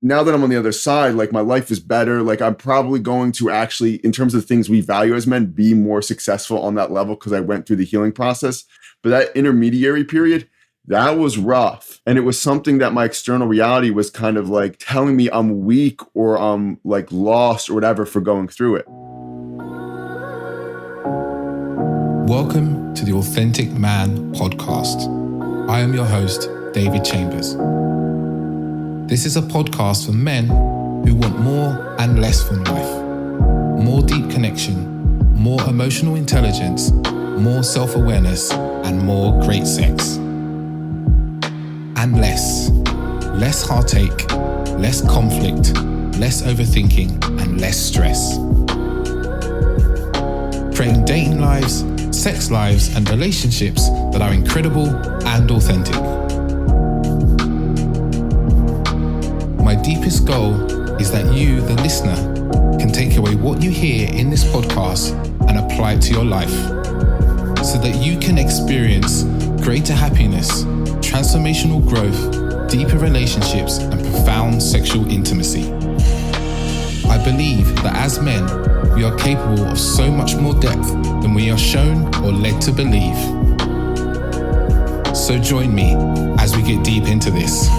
now that I'm on the other side, like my life is better. Like I'm probably going to actually, in terms of things we value as men, be more successful on that level because I went through the healing process. But that intermediary period, that was rough. And it was something that my external reality was kind of like telling me I'm weak or I'm like lost or whatever for going through it. Welcome to the Authentic Man podcast. I am your host, David Chambers. This is a podcast for men who want more and less from life. More deep connection, more emotional intelligence, more self-awareness, and more great sex. And less heartache, less conflict, less overthinking, and less stress. Creating dating lives, sex lives, and relationships that are incredible and authentic. My deepest goal is that you, the listener, can take away what you hear in this podcast and apply it to your life so that you can experience greater happiness, transformational growth, deeper relationships, and profound sexual intimacy. I believe that as men, we are capable of so much more depth than we are shown or led to believe. So join me as we get deep into this.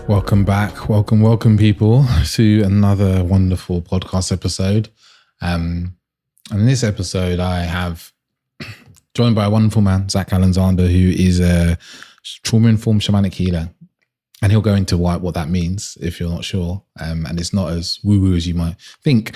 Welcome back. Welcome people to another wonderful podcast episode. And in this episode, I have joined by a wonderful man, Zack Alexander, who is a trauma-informed shamanic healer. And he'll go into what that means if you're not sure. And it's not as woo-woo as you might think.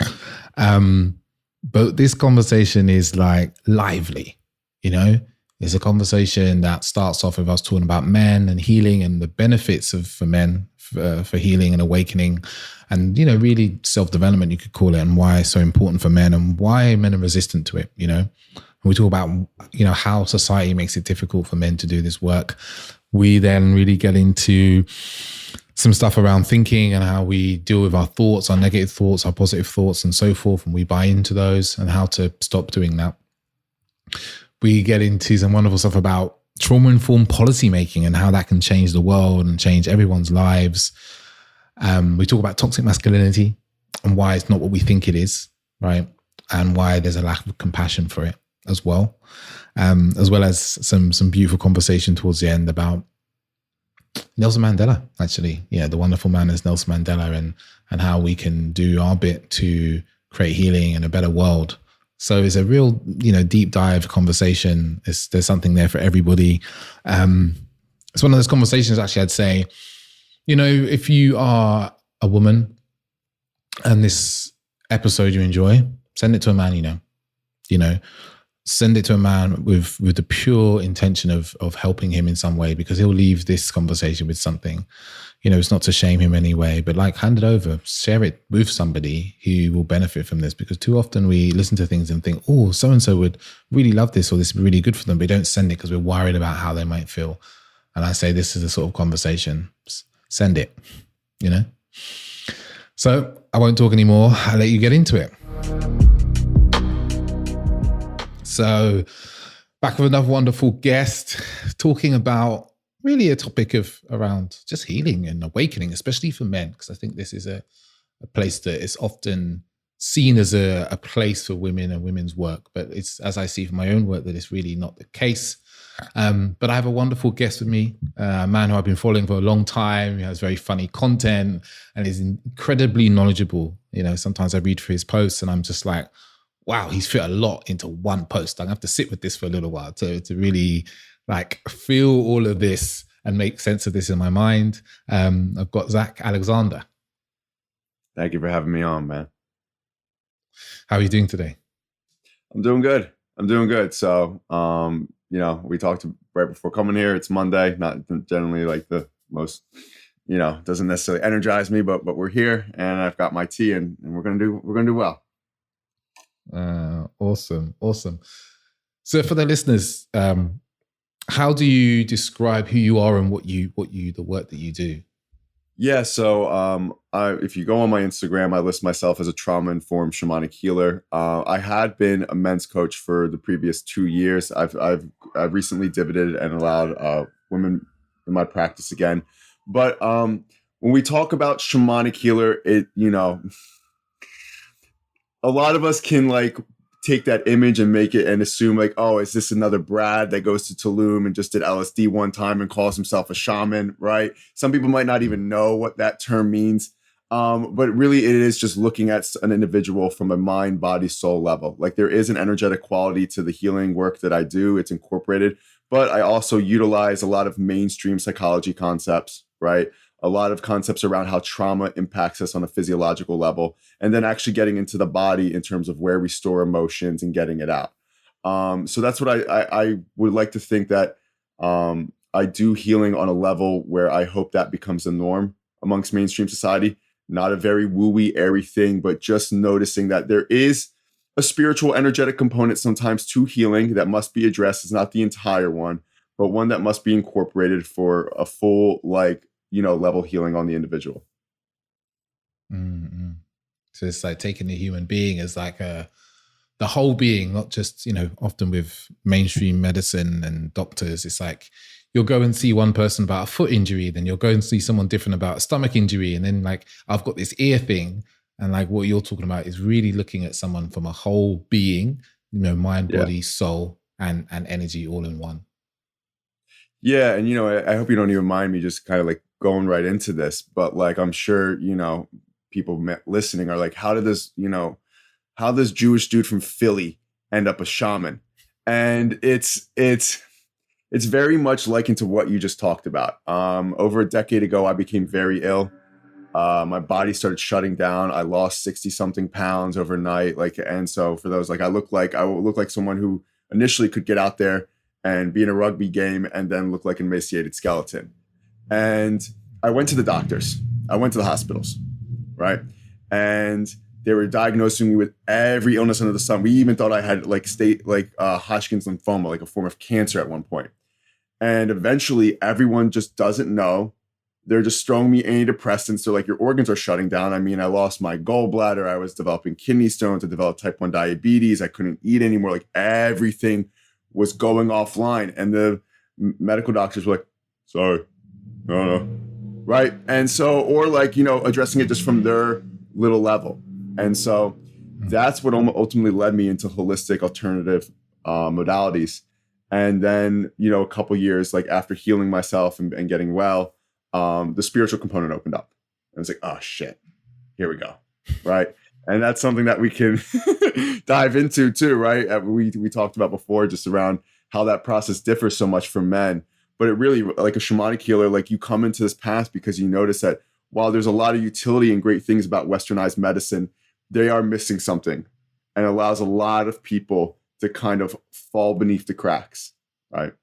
But this conversation is like lively, you know? It's a conversation that starts off with us talking about men and healing and the benefits for men for healing and awakening and, you know, really self-development, you could call it, and why it's so important for men and why men are resistant to it, you know? And we talk about, you know, how society makes it difficult for men to do this work. We then really get into some stuff around thinking and how we deal with our thoughts, our negative thoughts, our positive thoughts and so forth. And we buy into those and how to stop doing that. We get into some wonderful stuff about trauma-informed policymaking and how that can change the world and change everyone's lives. We talk about toxic masculinity and why it's not what we think it is, right? And why there's a lack of compassion for it as well as some beautiful conversation towards the end about Nelson Mandela, actually. Yeah, the wonderful man is Nelson Mandela and how we can do our bit to create healing and a better world. So it's a real, you know, deep dive conversation. There's something there for everybody. It's one of those conversations, actually, I'd say, you know, if you are a woman and this episode you enjoy, send it to a man you know, send it to a man with the pure intention of helping him in some way, because he'll leave this conversation with something. You know, it's not to shame him anyway, but like hand it over, share it with somebody who will benefit from this, because too often we listen to things and think, oh, so-and-so would really love this or this would be really good for them, but we don't send it because we're worried about how they might feel. And I say this is the sort of conversation. Send it, you know? So I won't talk anymore. I'll let you get into it. So back with another wonderful guest talking about really a topic around just healing and awakening, especially for men, because I think this is a place that is often seen as a place for women and women's work. But it's, as I see from my own work, that it's really not the case. But I have a wonderful guest with me, a man who I've been following for a long time. He has very funny content and is incredibly knowledgeable. You know, sometimes I read through his posts and I'm just like, wow, he's fit a lot into one post. I'm gonna have to sit with this for a little while to really like feel all of this and make sense of this in my mind. I've got Zack Alexander. Thank you for having me on, man. How are you doing today? I'm doing good. So, you know, we talked right before coming here. It's Monday, not generally like the most, you know, doesn't necessarily energize me, but we're here and I've got my tea and we're gonna do well. Awesome. So for the listeners, how do you describe who you are and what you the work that you do? Yeah, so if you go on my Instagram, I list myself as a trauma-informed shamanic healer. I had been a men's coach for the previous 2 years. I've recently divoted and allowed women in my practice again. But when we talk about shamanic healer, a lot of us can like take that image and make it and assume like, oh, is this another Brad that goes to Tulum and just did LSD one time and calls himself a shaman, right? Some people might not even know what that term means. But really it is just looking at an individual from a mind, body, soul level. Like there is an energetic quality to the healing work that I do. It's incorporated, but I also utilize a lot of mainstream psychology concepts, right? A lot of concepts around how trauma impacts us on a physiological level, and then actually getting into the body in terms of where we store emotions and getting it out. So that's what I would like to think that I do healing on a level where I hope that becomes the norm amongst mainstream society. Not a very woo-y, airy thing, but just noticing that there is a spiritual, energetic component sometimes to healing that must be addressed. It's not the entire one, but one that must be incorporated for a full, level healing on the individual. Mm-hmm. So it's like taking the human being as like the whole being, not just, often with mainstream medicine and doctors, it's like you'll go and see one person about a foot injury, then you'll go and see someone different about a stomach injury. And then like, I've got this ear thing. And like what you're talking about is really looking at someone from a whole being, mind, Yeah. body, soul, and energy all in one. Yeah. And, I hope you don't even mind me just kind of like going right into this, but like, I'm sure, people listening are like, how does Jewish dude from Philly end up a shaman? And it's very much likened to what you just talked about. Over a decade ago, I became very ill. My body started shutting down. I lost 60 something pounds overnight. And so for those, I look like someone who initially could get out there and be in a rugby game and then look like an emaciated skeleton. And I went to the doctors. I went to the hospitals, right? And they were diagnosing me with every illness under the sun. We even thought I had Hodgkin's lymphoma, like a form of cancer at one point. And eventually everyone just doesn't know. They're just throwing me antidepressants. So like your organs are shutting down. I mean, I lost my gallbladder. I was developing kidney stones. I developed type 1 diabetes. I couldn't eat anymore. Like everything was going offline. And the medical doctors were like, sorry, no. Right. And so, or addressing it just from their little level. And so that's what ultimately led me into holistic alternative modalities. And then, a couple years, after healing myself and getting well, the spiritual component opened up. And it's like, oh shit, here we go. Right. And that's something that we can dive into too, right? We talked about before, just around how that process differs so much from men. But it really, like a shamanic healer, you come into this path because you notice that while there's a lot of utility and great things about westernized medicine, they are missing something, and allows a lot of people to kind of fall beneath the cracks, right?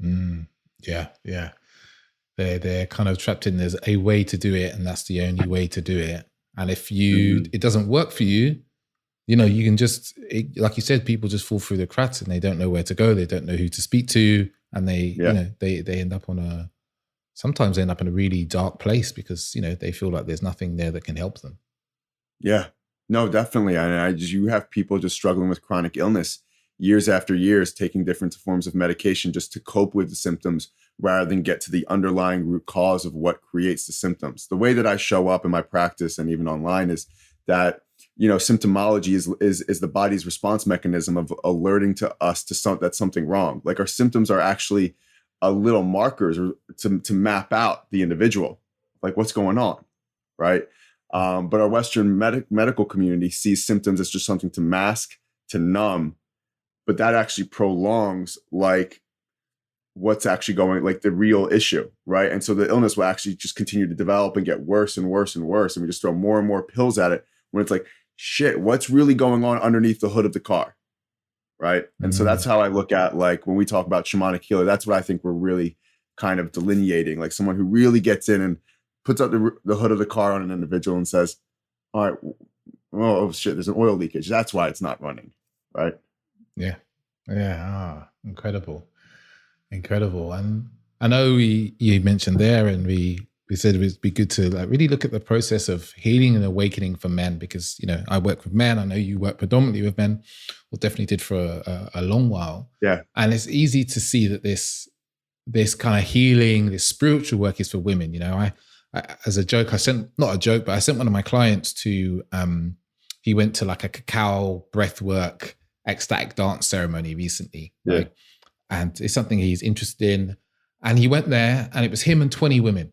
Yeah. They're kind of trapped in, there's a way to do it, and that's the only way to do it. And if it doesn't work for you, you can just, like you said, people just fall through the cracks and they don't know where to go. They don't know who to speak to. And they end up sometimes they end up in a really dark place because, they feel like there's nothing there that can help them. Yeah, no, definitely. And you have people just struggling with chronic illness years after years, taking different forms of medication just to cope with the symptoms rather than get to the underlying root cause of what creates the symptoms. The way that I show up in my practice and even online is that, symptomology is the body's response mechanism of alerting to us that something wrong. Like our symptoms are actually little markers to map out the individual, like what's going on, right? But our Western medical community sees symptoms as just something to mask, to numb, but that actually prolongs what's actually going, the real issue, right? And so the illness will actually just continue to develop and get worse and worse and worse. And we just throw more and more pills at it when it's like, shit, what's really going on underneath the hood of the car, right? And so that's how I look at, when we talk about shamanic healer, that's what I think we're really kind of delineating, like someone who really gets in and puts up the hood of the car on an individual and says, all right, oh shit, there's an oil leakage. That's why it's not running, right? Yeah. Incredible. And I know you mentioned there, and we we said it would be good to like really look at the process of healing and awakening for men, because, you know, I work with men. I know you work predominantly with men, or definitely did for a long while. Yeah. And it's easy to see that this kind of healing, this spiritual work is for women. You know, I as a joke, I sent one of my clients to, he went to like a cacao breathwork ecstatic dance ceremony recently. Yeah. Right? And it's something he's interested in. And he went there and it was him and 20 women,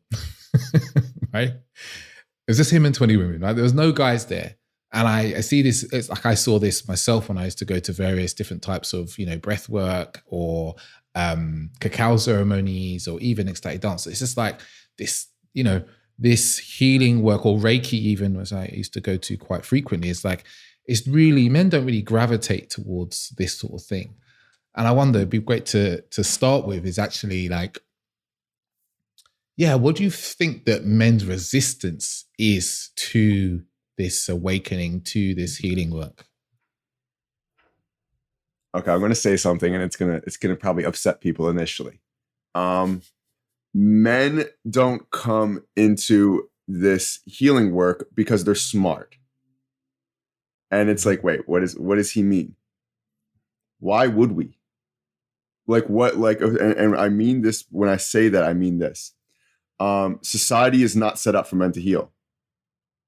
right? It was just him and 20 women, right? There was no guys there. And I see this, it's like I saw this myself when I used to go to various different types of, you know, breath work or cacao ceremonies or even ecstatic dance. It's just like this, you know, this healing work, or Reiki even, as I used to go to quite frequently. It's like, it's really, men don't really gravitate towards this sort of thing. And I wonder, it'd be great to start with is actually like, yeah, what do you think that men's resistance is to this awakening, to this healing work? Okay, I'm going to say something, and it's gonna probably upset people initially. Men don't come into this healing work because they're smart, and it's like, wait, what does he mean? Why would we? Like what? Like, and I mean this when I say that. I mean this. Society is not set up for men to heal,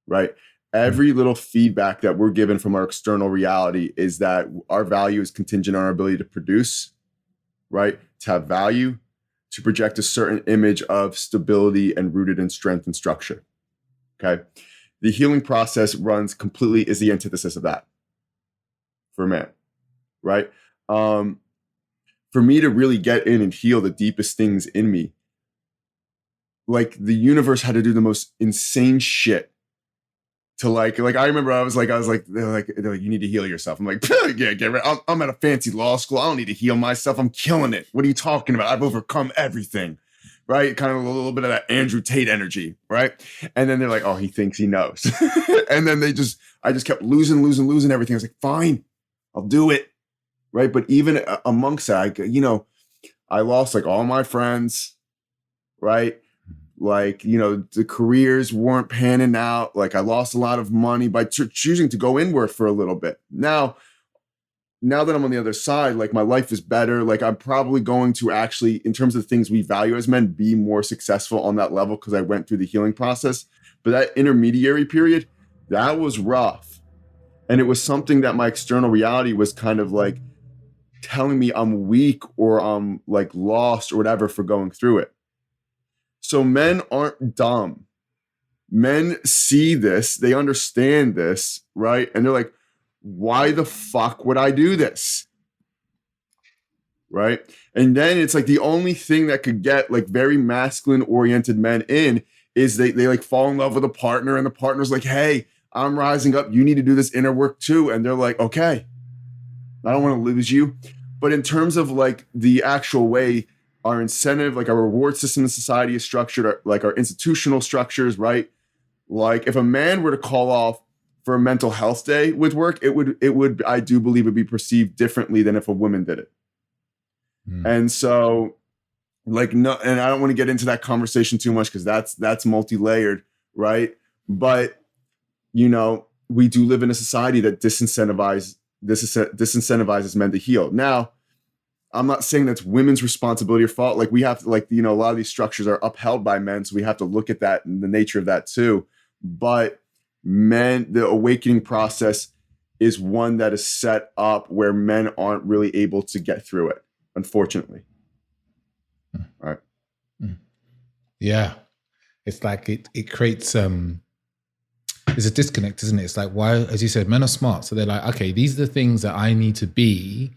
right? Every little feedback that we're given from our external reality is that our value is contingent on our ability to produce, right? To have value, to project a certain image of stability and rooted in strength and structure. Okay. The healing process is the antithesis of that for a man, right? For me to really get in and heal the deepest things in me, like the universe had to do the most insane shit to like I remember I was like, they're like, you need to heal yourself. I'm like, yeah, get right. I'm at a fancy law school. I don't need to heal myself. I'm killing it. What are you talking about? I've overcome everything, right? Kind of a little bit of that Andrew Tate energy, right? And then they're like, oh, he thinks he knows. And then I just kept losing everything. I was like, fine, I'll do it, right? But even amongst that, I lost like all my friends, right? Like, the careers weren't panning out. Like I lost a lot of money by choosing to go inward for a little bit. Now that I'm on the other side, like my life is better. Like I'm probably going to actually, in terms of things we value as men, be more successful on that level because I went through the healing process. But that intermediary period, that was rough. And it was something that my external reality was kind of like telling me I'm weak or I'm like lost or whatever for going through it. So men aren't dumb. Men see this, they understand this, right? And they're like, why the fuck would I do this? Right? And then it's like the only thing that could get like very masculine oriented men in is they like fall in love with a partner, and the partner's like, hey, I'm rising up. You need to do this inner work too. And they're like, okay, I don't want to lose you. But in terms of like the actual way our incentive, like our reward system in society is structured, like our institutional structures, right? Like if a man were to call off for a mental health day with work, it would, I do believe, it would be perceived differently than if a woman did it. And so like, no, and I don't want to get into that conversation too much because that's multi-layered, right? But, we do live in a society that disincentivizes men to heal. Now, I'm not saying that's women's responsibility or fault. Like we have to, like, a lot of these structures are upheld by men. So we have to look at that and the nature of that too. But men, the awakening process is one that is set up where men aren't really able to get through it, unfortunately. All right. Yeah. It's like it creates, there's a disconnect, isn't it? It's like, why, as you said, men are smart. So they're like, okay, these are the things that I need to be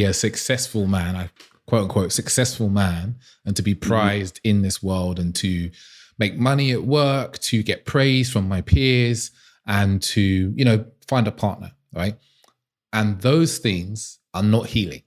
a successful man, a quote unquote successful man, and to be prized in this world and to make money at work, to get praise from my peers, and to, find a partner, right? And those things are not healing.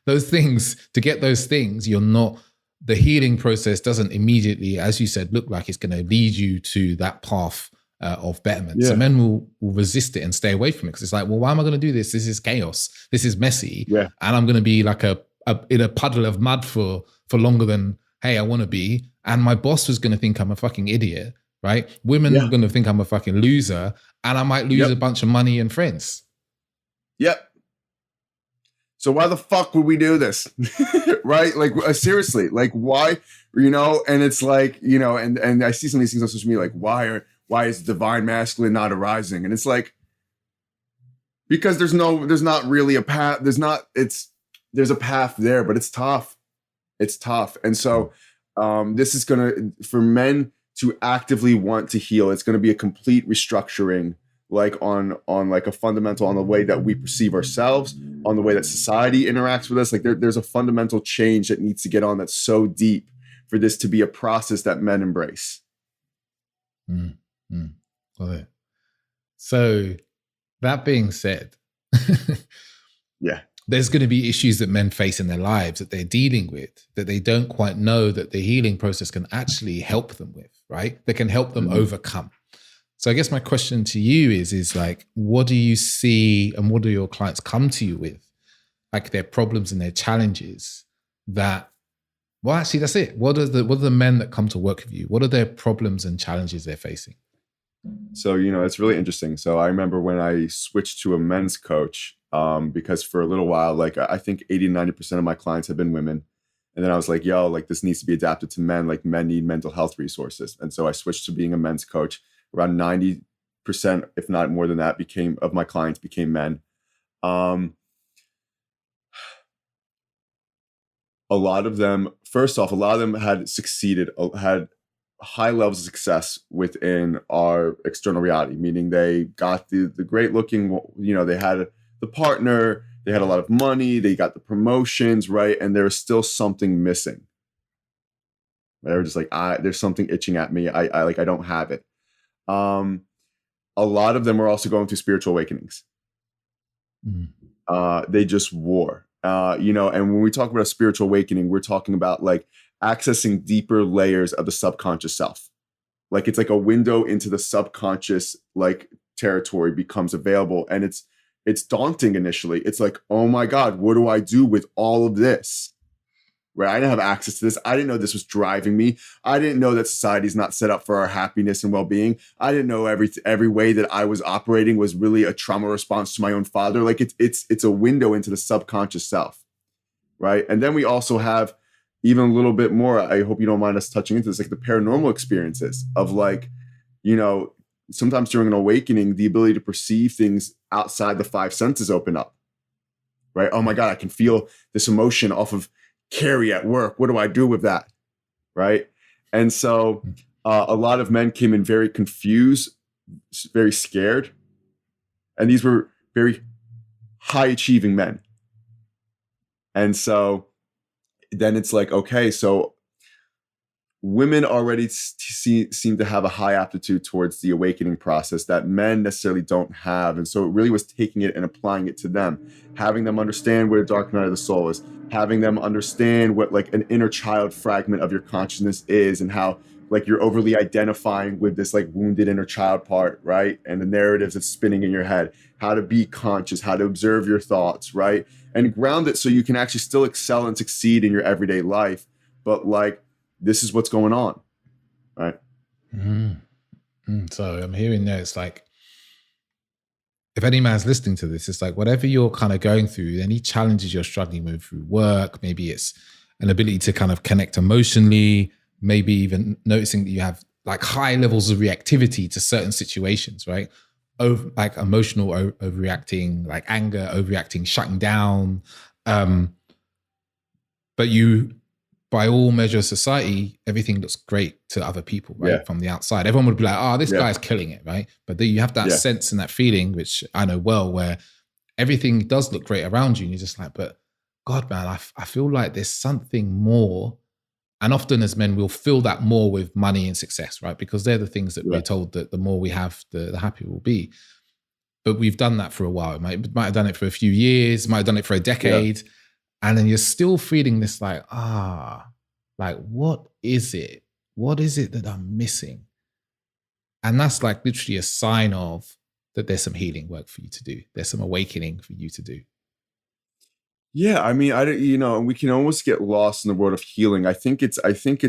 To get those things, the healing process doesn't immediately, as you said, look like it's going to lead you to that path of betterment. Yeah. So men will resist it and stay away from it because it's like, well, why am I going to do this? This is chaos. This is messy. Yeah. And I'm going to be like in a puddle of mud for longer than hey, I want to be, and my boss was going to think I'm a fucking idiot, right? Women are Yeah. going to think I'm a fucking loser, and I might lose a Yep. bunch of money and friends. Yep. So why the fuck would we do this? Right? Like seriously, like why, and it's like, and I see some of these things on social media, like why is divine masculine not arising? And it's like, because there's not really a path. There's a path there, but it's tough. It's tough. And so this is for men to actively want to heal, it's gonna be a complete restructuring, like on like a fundamental, on the way that we perceive ourselves, on the way that society interacts with us. Like there's a fundamental change that needs to get on, that's so deep for this to be a process that men embrace. Got it. So that being said, yeah, there's going to be issues that men face in their lives that they're dealing with, that they don't quite know that the healing process can actually help them with, right? That can help them overcome. So I guess my question to you is like, what do you see and what do your clients come to you with? Like their problems and their challenges that, well, actually, that's it. What are the men that come to work with you? What are their problems and challenges they're facing? So, it's really interesting. So I remember when I switched to a men's coach, because for a little while, like I think 80-90% of my clients have been women. And then I was like, yo, like this needs to be adapted to men. Like men need mental health resources. And so I switched to being a men's coach. Around 90%, if not more than that, of my clients became men. A lot of them, first off, had succeeded, had high levels of success within our external reality, meaning they got the great looking, they had the partner, they had a lot of money, they got the promotions, right? And there was still something missing. They were just like, there's something itching at me. I don't have it. A lot of them are also going through spiritual awakenings. They just wore, and when we talk about a spiritual awakening, we're talking about like accessing deeper layers of the subconscious self. Like it's like a window into the subconscious, like territory becomes available. And it's daunting initially. It's like, oh my God, what do I do with all of this? Right? I didn't have access to this. I didn't know this was driving me. I didn't know that society's not set up for our happiness and well-being. I didn't know every way that I was operating was really a trauma response to my own father. Like it's a window into the subconscious self, right? And then we also have even a little bit more, I hope you don't mind us touching into this, like the paranormal experiences of like, sometimes during an awakening, the ability to perceive things outside the five senses open up, right? Oh my God, I can feel this emotion off of Carrie at work. What do I do with that? Right? And so a lot of men came in very confused, very scared. And these were very high achieving men. And so then it's like, okay, so women already seem to have a high aptitude towards the awakening process that men necessarily don't have. And so it really was taking it and applying it to them, having them understand what a dark night of the soul is, having them understand what like an inner child fragment of your consciousness is, and how like you're overly identifying with this like wounded inner child part, right? And the narratives that's spinning in your head, how to be conscious, how to observe your thoughts, right? And ground it so you can actually still excel and succeed in your everyday life. But like, this is what's going on, right? So I'm hearing there, it's like, if any man's listening to this, it's like whatever you're kind of going through, any challenges you're struggling with through work, maybe it's an ability to kind of connect emotionally, maybe even noticing that you have like high levels of reactivity to certain situations, right? Like emotional overreacting, like anger, overreacting, shutting down. But you, by all measures of society, everything looks great to other people, right? Yeah. From the outside, everyone would be like, oh, this guy's killing it, right? But then you have that sense and that feeling, which I know well, where everything does look great around you. And you're just like, but God, man, I feel like there's something more. And often as men, we'll feel that more with money and success, right? Because they're the things that we're told that the more we have, the happier we'll be. But we've done that for a while. Might have done it for a few years, might have done it for a decade. Yeah. And then you're still feeling this like, like, what is it? What is it that I'm missing? And that's like literally a sign of that there's some healing work for you to do. There's some awakening for you to do. Yeah, I mean, I don't, we can almost get lost in the world of healing. I think it's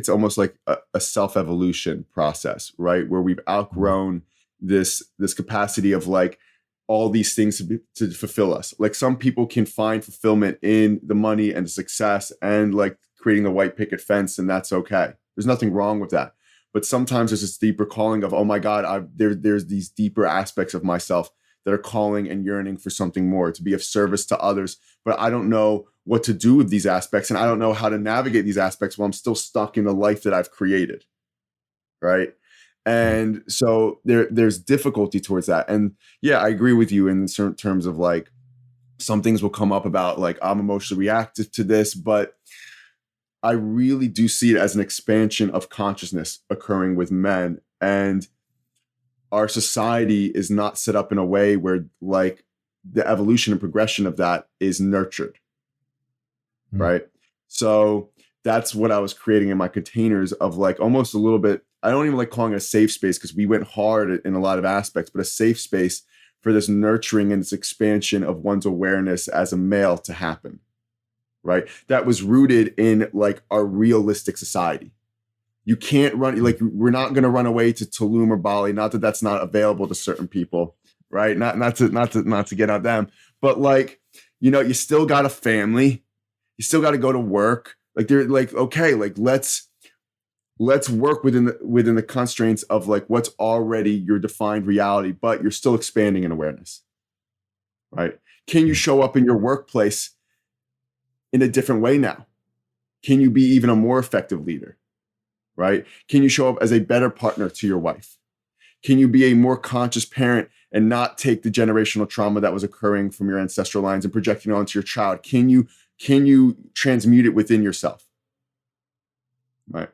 almost like a self-evolution process, right? Where we've outgrown this capacity of like all these things to fulfill us. Like some people can find fulfillment in the money and the success and like creating the white picket fence, and that's okay. There's nothing wrong with that. But sometimes there's this deeper calling of, oh my God, there's these deeper aspects of myself that are calling and yearning for something more, to be of service to others, but I don't know what to do with these aspects, and I don't know how to navigate these aspects while I'm still stuck in the life that I've created, right? And so there's difficulty towards that. And yeah, I agree with you in certain terms of like some things will come up about like I'm emotionally reactive to this, but I really do see it as an expansion of consciousness occurring with men. And our society is not set up in a way where like the evolution and progression of that is nurtured, right? So that's what I was creating in my containers of like almost a little bit, I don't even like calling it a safe space because we went hard in a lot of aspects, but a safe space for this nurturing and this expansion of one's awareness as a male to happen, right? That was rooted in like our realistic society. You can't run, like we're not going to run away to Tulum or Bali. Not that that's not available to certain people, right? Not to get at them, but like, you still got a family, you still got to go to work. Like they're like, okay, like let's work within the constraints of like what's already your defined reality, but you're still expanding in awareness, right? Can you show up in your workplace in a different way now? Can you be even a more effective leader? Right? Can you show up as a better partner to your wife? Can you be a more conscious parent and not take the generational trauma that was occurring from your ancestral lines and projecting it onto your child? Can you transmute it within yourself? Right.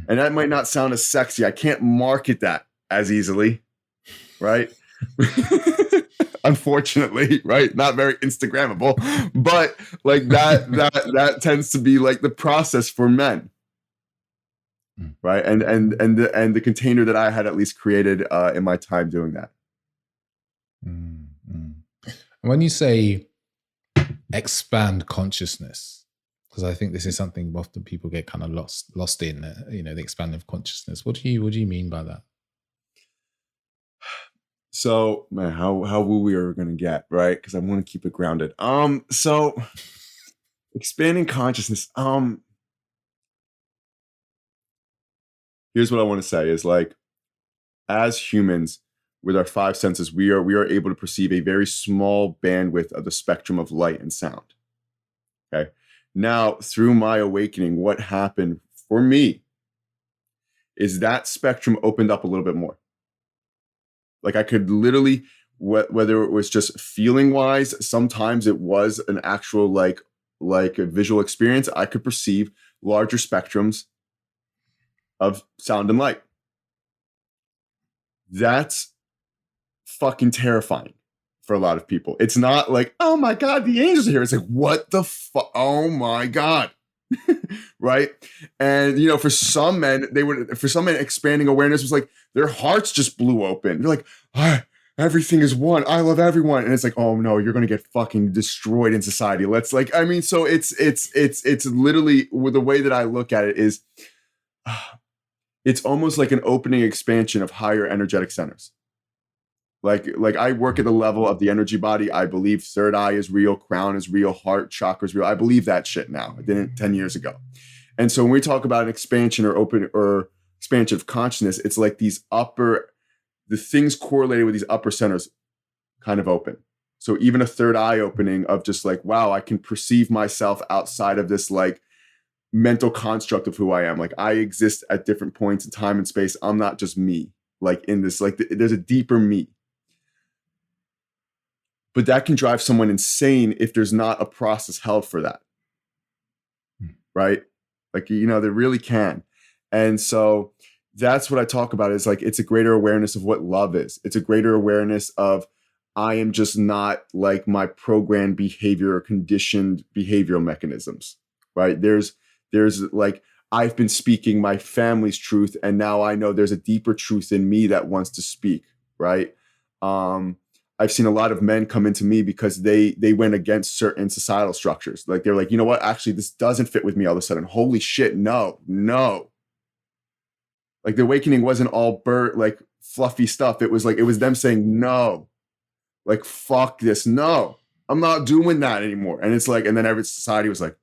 And that might not sound as sexy. I can't market that as easily, right? Unfortunately, right? Not very Instagrammable, but like that tends to be like the process for men. Right. And the container that I had at least created in my time doing that. When you say expand consciousness, because I think this is something often people get kind of lost in, the expanding of consciousness. What do you mean by that? So, man, how woo we are going to get, right? Because I want to keep it grounded. So expanding consciousness. Here's what I want to say is like, as humans, with our five senses, we are able to perceive a very small bandwidth of the spectrum of light and sound. Okay. Now, through my awakening, what happened for me is that spectrum opened up a little bit more. Like I could literally, whether it was just feeling wise, sometimes it was an actual like a visual experience. I could perceive larger spectrums of sound and light. That's fucking terrifying for a lot of people. It's not like, oh my God, the angels are here. It's like, what the fuck? Oh my God. Right. And, for some men, expanding awareness was like their hearts just blew open. They're like, everything is one. I love everyone. And it's like, oh no, you're going to get fucking destroyed in society. Let's like, I mean, so it's literally, with the way that I look at it is, it's almost like an opening expansion of higher energetic centers. Like I work at the level of the energy body. I believe third eye is real, crown is real, heart chakra is real. I believe that shit now. I didn't 10 years ago. And so when we talk about an expansion or expansion of consciousness, it's like the things correlated with these upper centers kind of open. So even a third eye opening of just like, wow, I can perceive myself outside of this like mental construct of who I am. Like I exist at different points in time and space. I'm not just me. Like in this, like there's a deeper me. But that can drive someone insane if there's not a process held for that. Right? Like, they really can. And so that's what I talk about is like, it's a greater awareness of what love is. It's a greater awareness of I am just not like my programmed behavior or conditioned behavioral mechanisms, right? There's like, I've been speaking my family's truth, and now I know there's a deeper truth in me that wants to speak, right? I've seen a lot of men come into me because they went against certain societal structures. Like they're like, you know what? Actually, this doesn't fit with me all of a sudden. Holy shit, no. Like the awakening wasn't all like fluffy stuff. It was them saying no. Like, fuck this. No, I'm not doing that anymore. And it's like, and then every society was like,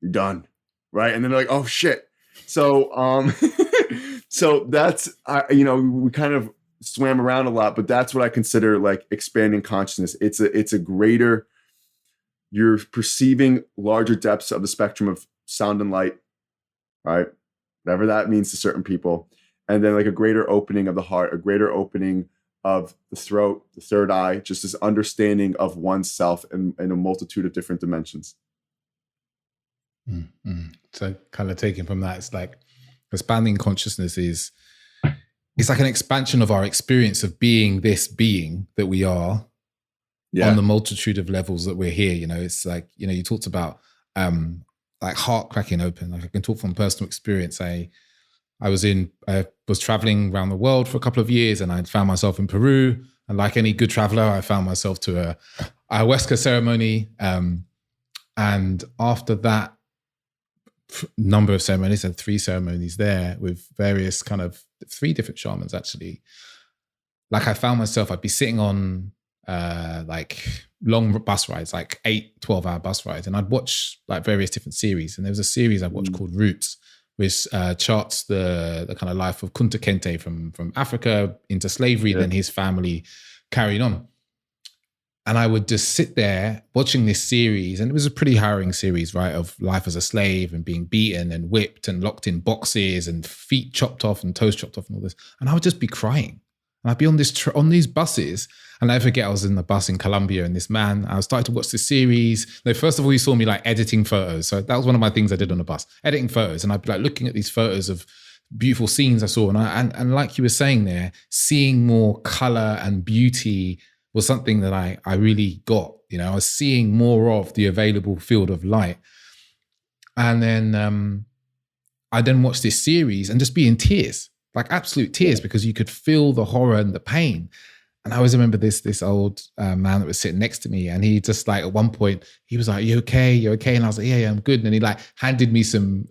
you're done. Right. And then they're like, oh shit. So, so that's, we kind of swam around a lot, but that's what I consider like expanding consciousness. It's a greater, you're perceiving larger depths of the spectrum of sound and light, right? Whatever that means to certain people. And then like a greater opening of the heart, a greater opening of the throat, the third eye, just this understanding of oneself in a multitude of different dimensions. Mm-hmm. So kind of taking from that, it's like expanding consciousness is, it's like an expansion of our experience of being this being that we are on the multitude of levels that we're here. It's like, you talked about like heart cracking open. Like I can talk from personal experience. I was traveling around the world for a couple of years, and I'd found myself in Peru. And like any good traveler, I found myself to a ayahuasca ceremony. And after that number of ceremonies, and 3 ceremonies there with various kind of 3 different shamans, actually, like I found myself, I'd be sitting on like long bus rides, like 8-12 hour bus rides. And I'd watch like various different series. And there was a series I watched called Roots, which charts the kind of life of Kunta Kinte from Africa into slavery, then his family carried on. And I would just sit there watching this series, and it was a pretty harrowing series, right, of life as a slave and being beaten and whipped and locked in boxes and feet chopped off and toes chopped off and all this. And I would just be crying. And I'd be on these buses. And I forget, I was in the bus in Colombia, and this man, I was starting to watch this series. First of all, he saw me like editing photos. So that was one of my things I did on the bus, editing photos. And I'd be like looking at these photos of beautiful scenes I saw. And like you were saying there, seeing more color and beauty was something that I really got. I was seeing more of the available field of light. And then I then watched this series and just be in tears, like absolute tears, because you could feel the horror and the pain. And I always remember this old man that was sitting next to me, and he just like at one point, he was like, you okay? You okay? And I was like, yeah, I'm good. And he like handed me some,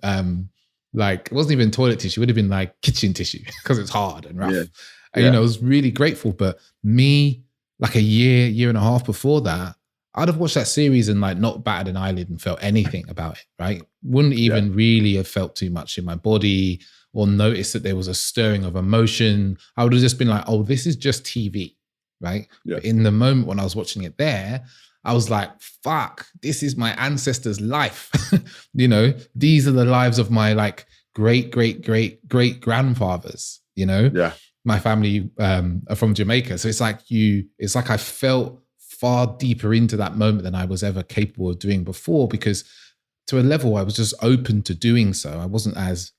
like, it wasn't even toilet tissue, it would have been like kitchen tissue because it's hard and rough. And, I was really grateful. But me, like a year and a half before that, I'd have watched that series and like not batted an eyelid and felt anything about it, right? Wouldn't even really have felt too much in my body or noticed that there was a stirring of emotion. I would have just been like, oh, this is just TV, right? But in the moment when I was watching it there, I was like, fuck, this is my ancestors' life. These are the lives of my like great grandfathers, My family are from Jamaica. So it's like I felt far deeper into that moment than I was ever capable of doing before, because to a level I was just open to doing so. I wasn't as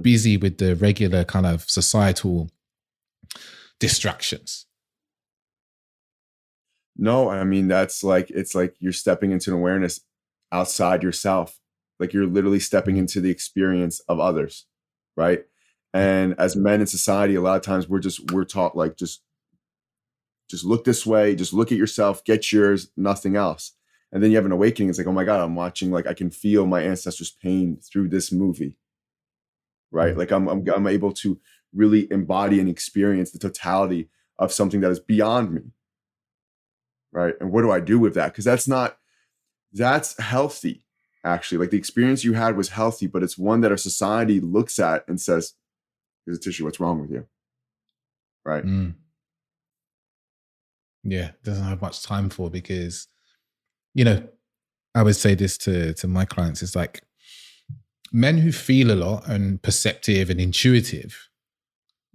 busy with the regular kind of societal distractions. No, I mean, it's like you're stepping into an awareness outside yourself. Like you're literally stepping into the experience of others, right? And as men in society, a lot of times we're taught like, just look this way, just look at yourself, get yours, nothing else. And then you have an awakening. It's like, oh my God, I'm watching, like I can feel my ancestors' pain through this movie, right? Like I'm able to really embody and experience the totality of something that is beyond me, right? And what do I do with that? Because that's healthy, actually. Like the experience you had was healthy, but it's one that our society looks at and says, here's a tissue, what's wrong with you, right? Yeah, doesn't have much time for, because I would say this to my clients, it's like men who feel a lot and perceptive and intuitive,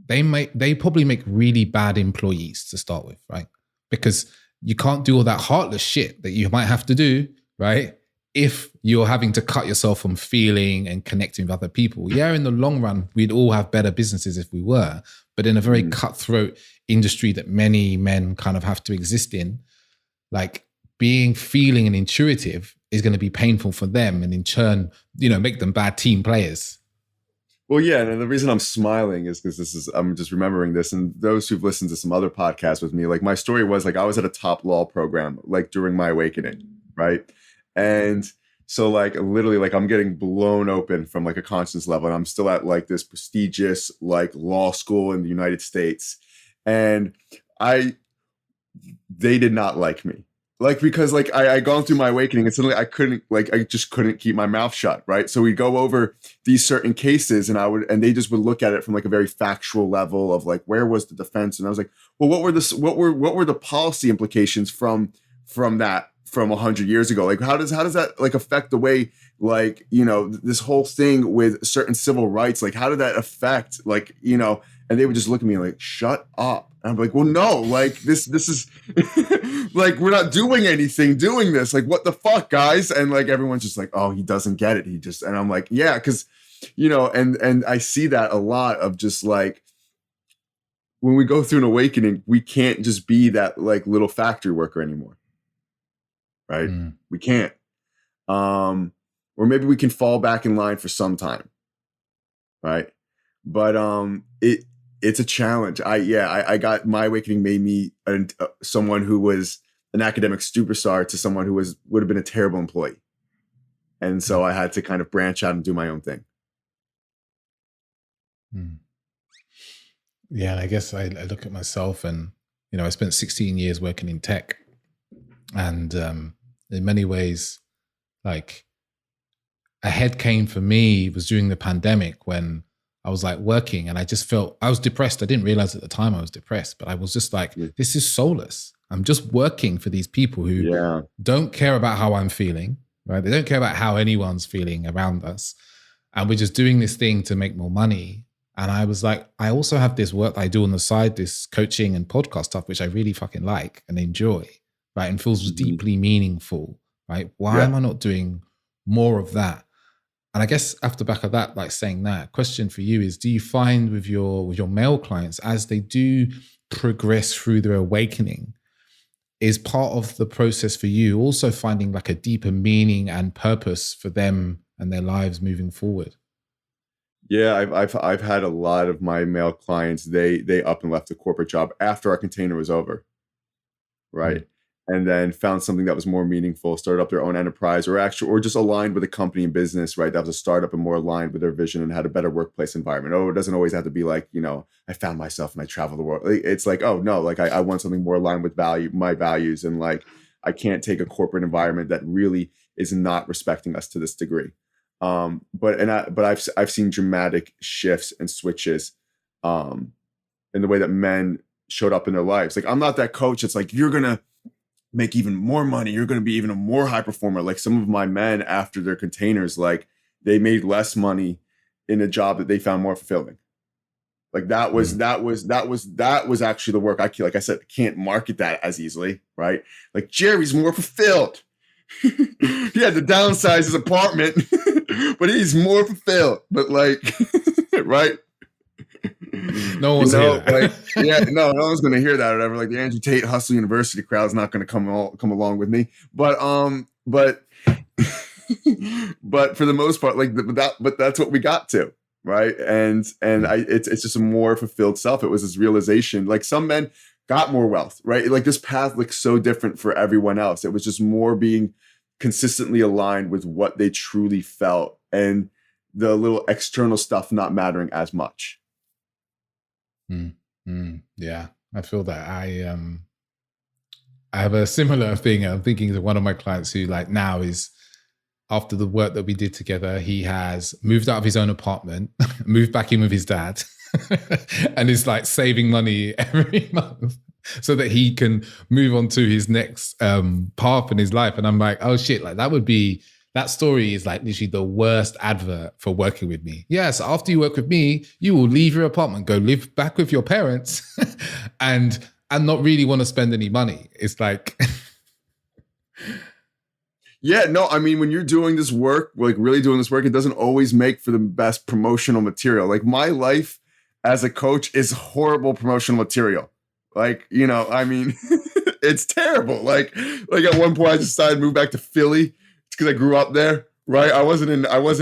they probably make really bad employees to start with, right? Because you can't do all that heartless shit that you might have to do, right? If you're having to cut yourself from feeling and connecting with other people. Yeah, in the long run, we'd all have better businesses if we were, but in a very cutthroat industry that many men kind of have to exist in, like feeling and intuitive is going to be painful for them, and in turn, make them bad team players. Well, yeah, and the reason I'm smiling is because I'm just remembering this, and those who've listened to some other podcasts with me, like my story was like I was at a top law program like during my awakening, right? And so like literally like I'm getting blown open from like a conscience level, and I'm still at like this prestigious like law school in the United States, and I they did not like me. Like because like I gone through my awakening and suddenly I just couldn't keep my mouth shut, right? So we'd go over these certain cases and they just would look at it from like a very factual level of like where was the defense? And I was like, well, what were the policy implications from that from 100 years ago? Like how does that like affect the way like, this whole thing with certain civil rights, like how did that affect like, and they would just look at me like, shut up. And I'm like, well, no, like this is like, we're not doing anything doing this. Like, what the fuck, guys? And like, everyone's just like, oh, he doesn't get it. And I'm like, yeah, because, and I see that a lot of just like, when we go through an awakening, we can't just be that like little factory worker anymore. Right. We can't. Or maybe we can fall back in line for some time. Right. But it's a challenge. I got my awakening made me someone who was an academic superstar to someone who would have been a terrible employee. And so I had to kind of branch out and do my own thing. Yeah, I guess I look at myself and, I spent 16 years working in tech. And in many ways, like a head came for me was during the pandemic when I was like working and I just felt I was depressed. I didn't realize at the time I was depressed, but I was just like, this is soulless. I'm just working for these people who don't care about how I'm feeling, right? They don't care about how anyone's feeling around us. And we're just doing this thing to make more money. And I was like, I also have this work I do on the side, this coaching and podcast stuff, which I really fucking like and enjoy, right? And feels deeply meaningful, right? Why am I not doing more of that? And I guess after the back of that, like saying that, question for you is, do you find with your male clients, as they do progress through their awakening, is part of the process for you also finding like a deeper meaning and purpose for them and their lives moving forward? Yeah, I've had a lot of my male clients, they up and left the corporate job after our container was over. Right. And then found something that was more meaningful, started up their own enterprise or just aligned with a company and business, right? That was a startup and more aligned with their vision and had a better workplace environment. Oh, it doesn't always have to be like, I found myself and I travel the world. It's like, oh no, like I want something more aligned with my values. And like, I can't take a corporate environment that really is not respecting us to this degree. But I've seen dramatic shifts and switches, in the way that men showed up in their lives. Like, I'm not that coach. It's like, you're going to make even more money. You're going to be even a more high performer. Like some of my men after their containers, like they made less money in a job that they found more fulfilling. Like that was actually the work. Like I said, can't market that as easily, right? Like Jerry's more fulfilled. He had to downsize his apartment, but he's more fulfilled. But like, right? No one's like, no one's gonna hear that or whatever. Like the Andrew Tate Hustle University crowd's not gonna come along with me. But but for the most part, like but that's what we got to, right? And it's just a more fulfilled self. It was this realization. Like some men got more wealth, right? Like this path looks so different for everyone else. It was just more being consistently aligned with what they truly felt and the little external stuff not mattering as much. Yeah, I feel that. I have a similar thing. I'm thinking of one of my clients who like now is, after the work that we did together, he has moved out of his own apartment, moved back in with his dad, and is like saving money every month so that he can move on to his next path in his life. And I'm like, oh shit, like that story is like literally the worst advert for working with me. Yes, after you work with me, you will leave your apartment, go live back with your parents and not really want to spend any money. It's like... Yeah, no, I mean, when you're doing this work, like really doing this work, it doesn't always make for the best promotional material. Like my life as a coach is horrible promotional material. Like, I mean, it's terrible. Like at one point I decided to move back to Philly because I grew up there, right? I wasn't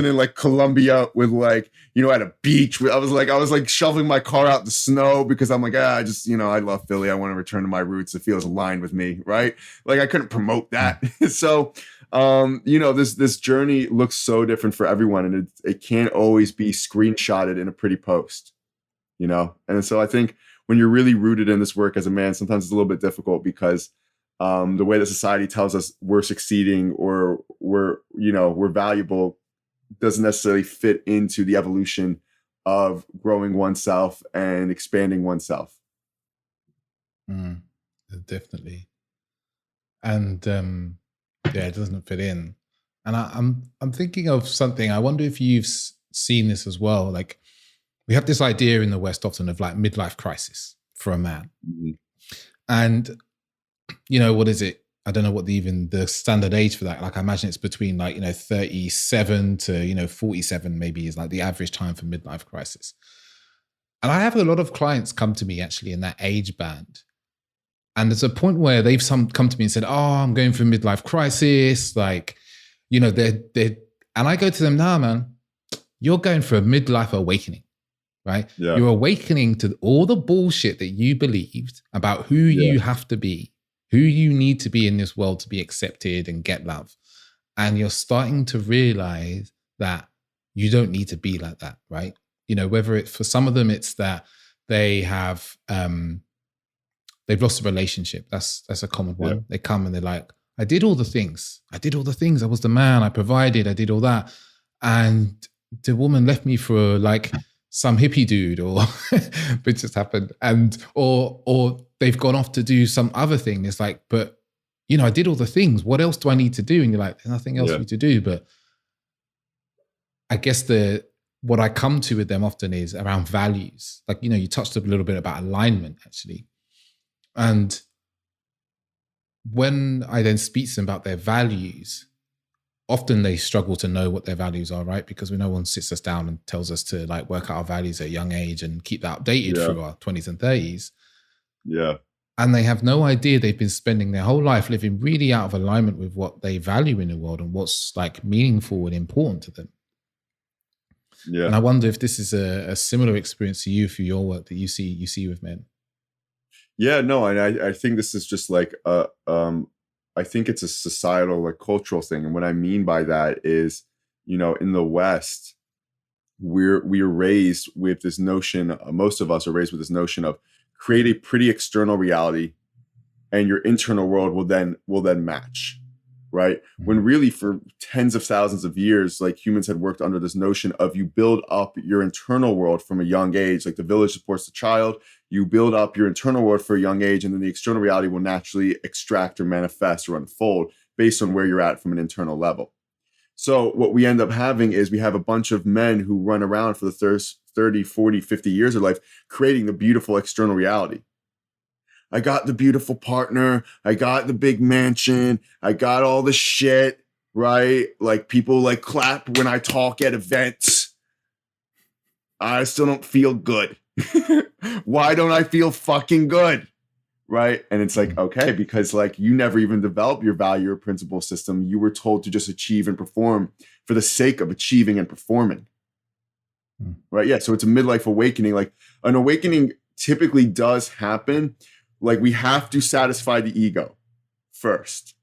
in like Colombia with like, at a beach. I was like shoveling my car out the snow because I'm like, I just, I love Philly. I want to return to my roots. It feels aligned with me, right? Like I couldn't promote that. So this journey looks so different for everyone, and it can't always be screenshotted in a pretty post, And so I think when you're really rooted in this work as a man, sometimes it's a little bit difficult because the way that society tells us we're succeeding or we're valuable doesn't necessarily fit into the evolution of growing oneself and expanding oneself. Definitely. And it doesn't fit in. And I'm thinking of something. I wonder if you've seen this as well. Like we have this idea in the West often of like midlife crisis for a man. Mm-hmm. And what is it? I don't know what the standard age for that. Like I imagine it's between 37 to 47 maybe is like the average time for midlife crisis. And I have a lot of clients come to me actually in that age band. And there's a point where they've come to me and said, "Oh, I'm going through a midlife crisis." Like, they're and I go to them, "Nah, man, you're going for a midlife awakening, right? Yeah. You're awakening to all the bullshit that you believed about who you have to be, who you need to be in this world to be accepted and get love. And you're starting to realize that you don't need to be like that, right? Whether it's for some of them, it's that they have, they've lost a relationship. That's a common one. Yeah. They come and they're like, I did all the things. I was the man. I provided. I did all that. And the woman left me for like some hippie dude or it just happened. And, or they've gone off to do some other thing. It's like, but I did all the things. What else do I need to do? And you're like, there's nothing else for you to do. But I guess what I come to with them often is around values. Like, you touched a little bit about alignment actually. And when I then speak to them about their values, often they struggle to know what their values are, right? Because no one sits us down and tells us to like work out our values at a young age and keep that updated through our 20s and 30s. Yeah. And they have no idea they've been spending their whole life living really out of alignment with what they value in the world and what's like meaningful and important to them. Yeah. And I wonder if this is a similar experience to you through your work that you see with men. Yeah, no, and I think this is just like I think it's a societal, like cultural thing. And what I mean by that is, in the West, we are raised with this notion, most of us are raised with this notion of create a pretty external reality and your internal world will then match. Right. When really for tens of thousands of years, like humans had worked under this notion of you build up your internal world from a young age, like the village supports the child, you build up your internal world for a young age, and then the external reality will naturally extract or manifest or unfold based on where you're at from an internal level. So what we end up having is we have a bunch of men who run around for the first 30, 40, 50 years of life, creating the beautiful external reality. I got the beautiful partner. I got the big mansion. I got all the shit, right? Like people like clap when I talk at events. I still don't feel good. Why don't I feel fucking good? Right? And it's like, okay, because like you never even developed your value or principle system. You were told to just achieve and perform for the sake of achieving and performing. Right? Yeah. So it's a midlife awakening. Like an awakening typically does happen. Like we have to satisfy the ego first,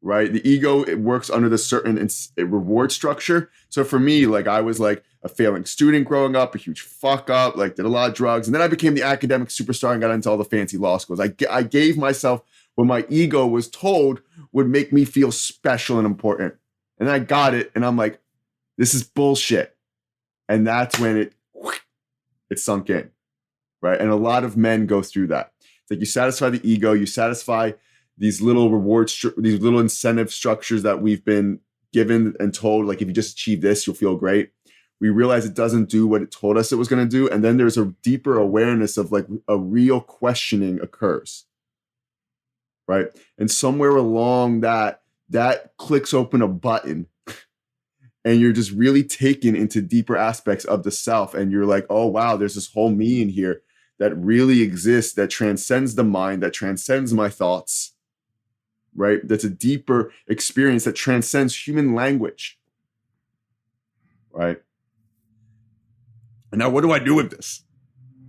right? The ego, it works under the certain reward structure. So for me, like I was like a failing student growing up, a huge fuck up, like did a lot of drugs. And then I became the academic superstar and got into all the fancy law schools. I gave myself what my ego was told would make me feel special and important. And I got it. And I'm like, this is bullshit. And that's when it sunk in, right? And a lot of men go through that. It's like you satisfy the ego, you satisfy these little these little incentive structures that we've been given and told, like if you just achieve this, you'll feel great. We realize it doesn't do what it told us it was going to do. And then there's a deeper awareness of like a real questioning occurs, right? And somewhere along that clicks open a button and you're just really taken into deeper aspects of the self. And you're like, oh, wow, there's this whole me in here that really exists, that transcends the mind, that transcends my thoughts, right? That's a deeper experience that transcends human language. right? And now what do I do with this?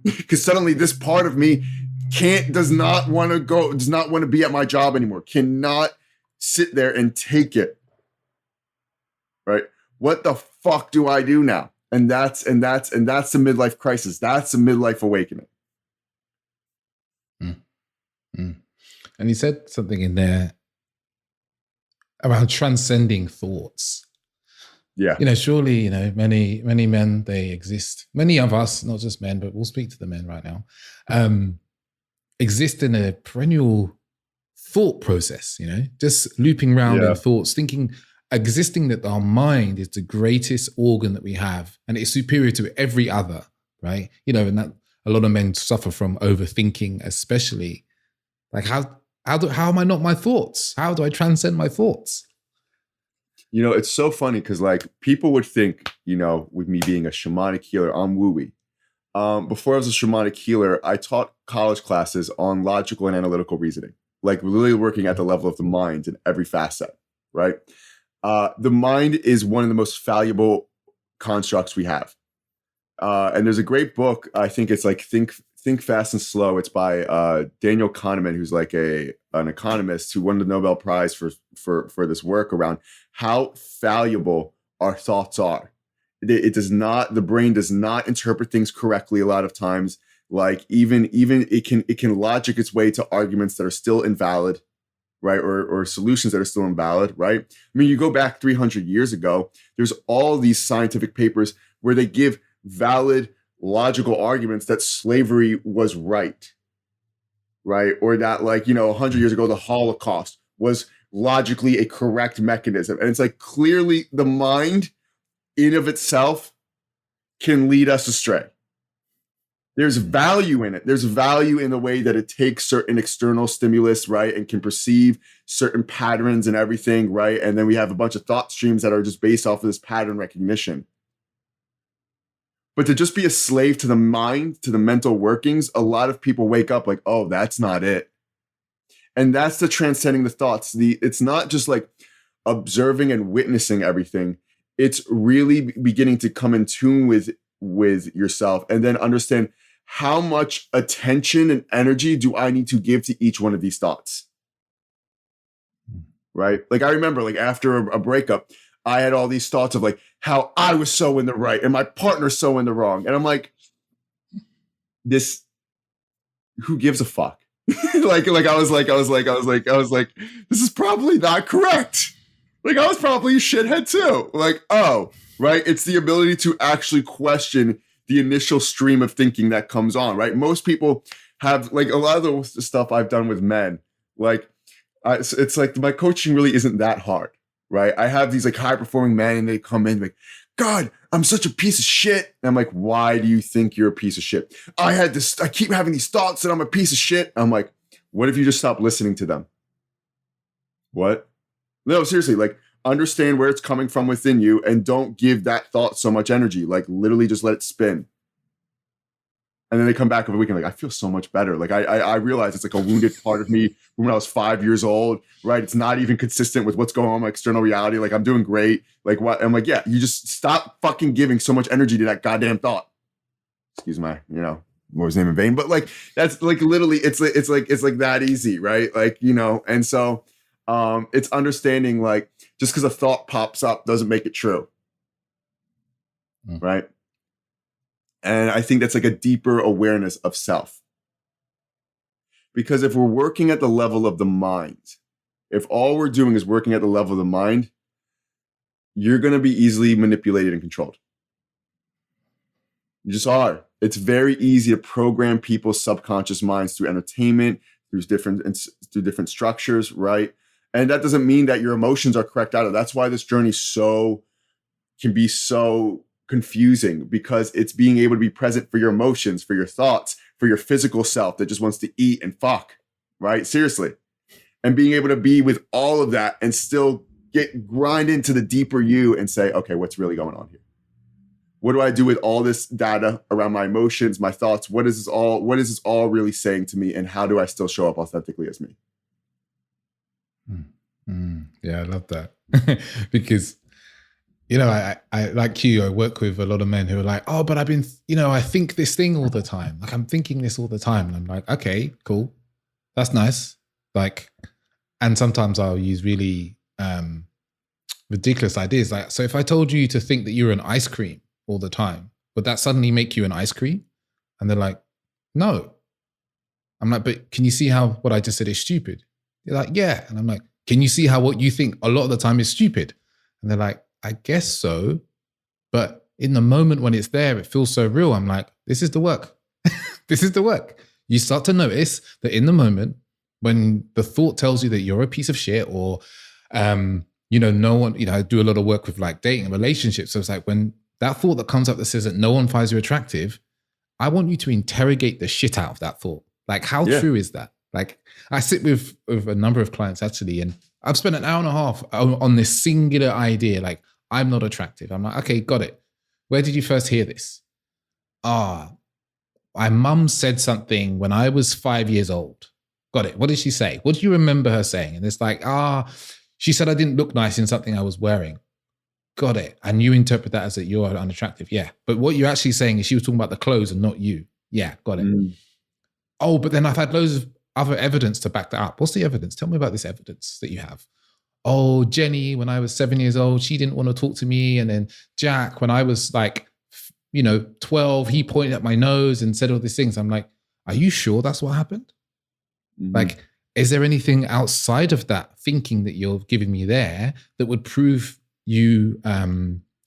Because suddenly this part of me does not want to be at my job anymore, cannot sit there and take it, right? What the fuck do I do now? And that's the midlife crisis. That's the midlife awakening. And he said something in there around transcending thoughts. Yeah. Surely, many men, they exist. Many of us, not just men, but we'll speak to the men right now, exist in a perennial thought process, just looping around in thoughts, existing that our mind is the greatest organ that we have and it's superior to every other, right? And that a lot of men suffer from overthinking, especially. Like, how am I not my thoughts? How do I transcend my thoughts? It's so funny because like people would think, with me being a shamanic healer, I'm wooey. Before I was a shamanic healer, I taught college classes on logical and analytical reasoning, like really working at the level of the mind in every facet, right? The mind is one of the most valuable constructs we have. And there's a great book, I think it's like Think Fast and Slow. It's by Daniel Kahneman, who's like an economist who won the Nobel Prize for this work around how valuable our thoughts are. The brain does not interpret things correctly a lot of times. Like even it can logic its way to arguments that are still invalid, right? Or solutions that are still invalid, right? I mean, you go back 300 years ago, there's all these scientific papers where they give valid logical arguments that slavery was right? Or that 100 years ago, the Holocaust was logically a correct mechanism. And it's like, clearly the mind in of itself can lead us astray. There's value in it. There's value in the way that it takes certain external stimulus, right? And can perceive certain patterns and everything, right? And then we have a bunch of thought streams that are just based off of this pattern recognition. But to just be a slave to the mind, to the mental workings, a lot of people wake up like, oh, that's not it. And that's the transcending the thoughts. It's not just like observing and witnessing everything. It's really beginning to come in tune with yourself and then understand how much attention and energy do I need to give to each one of these thoughts. Right? Like I remember like after a breakup, I had all these thoughts of like how I was so in the right and my partner's so in the wrong. And I'm like, who gives a fuck? I was like, this is probably not correct. Like I was probably a shithead too. Like, oh, right. It's the ability to actually question the initial stream of thinking that comes on, right? Most people have like a lot of the stuff I've done with men, like it's like my coaching really isn't that hard. Right. I have these like high performing men and they come in like, God, I'm such a piece of shit. And I'm like, why do you think you're a piece of shit? I keep having these thoughts that I'm a piece of shit. I'm like, what if you just stop listening to them? What? No, seriously, like understand where it's coming from within you and don't give that thought so much energy. Like literally just let it spin. And then they come back over the weekend like, I feel so much better. Like I realize it's like a wounded part of me when I was 5 years old, right? It's not even consistent with what's going on in my external reality. Like I'm doing great. Like what? I'm like, yeah, you just stop fucking giving so much energy to that goddamn thought. Excuse my, Lord's name in vain. But like, that's like literally, it's like that easy, right? Like, and so it's understanding like just because a thought pops up doesn't make it true. Right? And I think that's like a deeper awareness of self. Because if we're working at the level of the mind, if all we're doing is working at the level of the mind, you're going to be easily manipulated and controlled. You just are. It's very easy to program people's subconscious minds through entertainment, through different structures, right? And that doesn't mean that your emotions are correct either. That's why this journey can be so confusing, because it's being able to be present for your emotions, for your thoughts, for your physical self that just wants to eat and fuck, right? Seriously. And being able to be with all of that and still grind into the deeper you and say, okay, what's really going on here? What do I do with all this data around my emotions, my thoughts? What is this all really saying to me? And how do I still show up authentically as me? Yeah, I love that. Because I like you, I work with a lot of men who are like, oh, but I've been, I think this thing all the time. Like I'm thinking this all the time. And I'm like, okay, cool. That's nice. Like, and sometimes I'll use really ridiculous ideas. Like, so if I told you to think that you're an ice cream all the time, would that suddenly make you an ice cream? And they're like, no. I'm like, but can you see how what I just said is stupid? They're like, yeah. And I'm like, can you see how what you think a lot of the time is stupid? And they're like, I guess so. But in the moment when it's there, it feels so real. I'm like, this is the work. This is the work. You start to notice that in the moment when the thought tells you that you're a piece of shit or, no one, I do a lot of work with like dating and relationships. So it's like when that thought that comes up that says that no one finds you attractive, I want you to interrogate the shit out of that thought. Like, how true is that? Like, I sit with a number of clients actually, and I've spent an hour and a half on this singular idea. Like, I'm not attractive. I'm like, okay, got it. Where did you first hear this? My mum said something when I was 5 years old. Got it. What did she say? What do you remember her saying? And it's like, she said I didn't look nice in something I was wearing. Got it. And you interpret that as that you're unattractive. Yeah. But what you're actually saying is she was talking about the clothes and not you. Yeah. Got it. Oh, but then I've had loads of other evidence to back that up. What's the evidence? Tell me about this evidence that you have. Oh, Jenny, when I was 7 years old, she didn't want to talk to me. And then Jack, when I was like, 12, he pointed at my nose and said all these things. I'm like, are you sure that's what happened? Like, is there anything outside of that thinking that you're giving me there that would prove you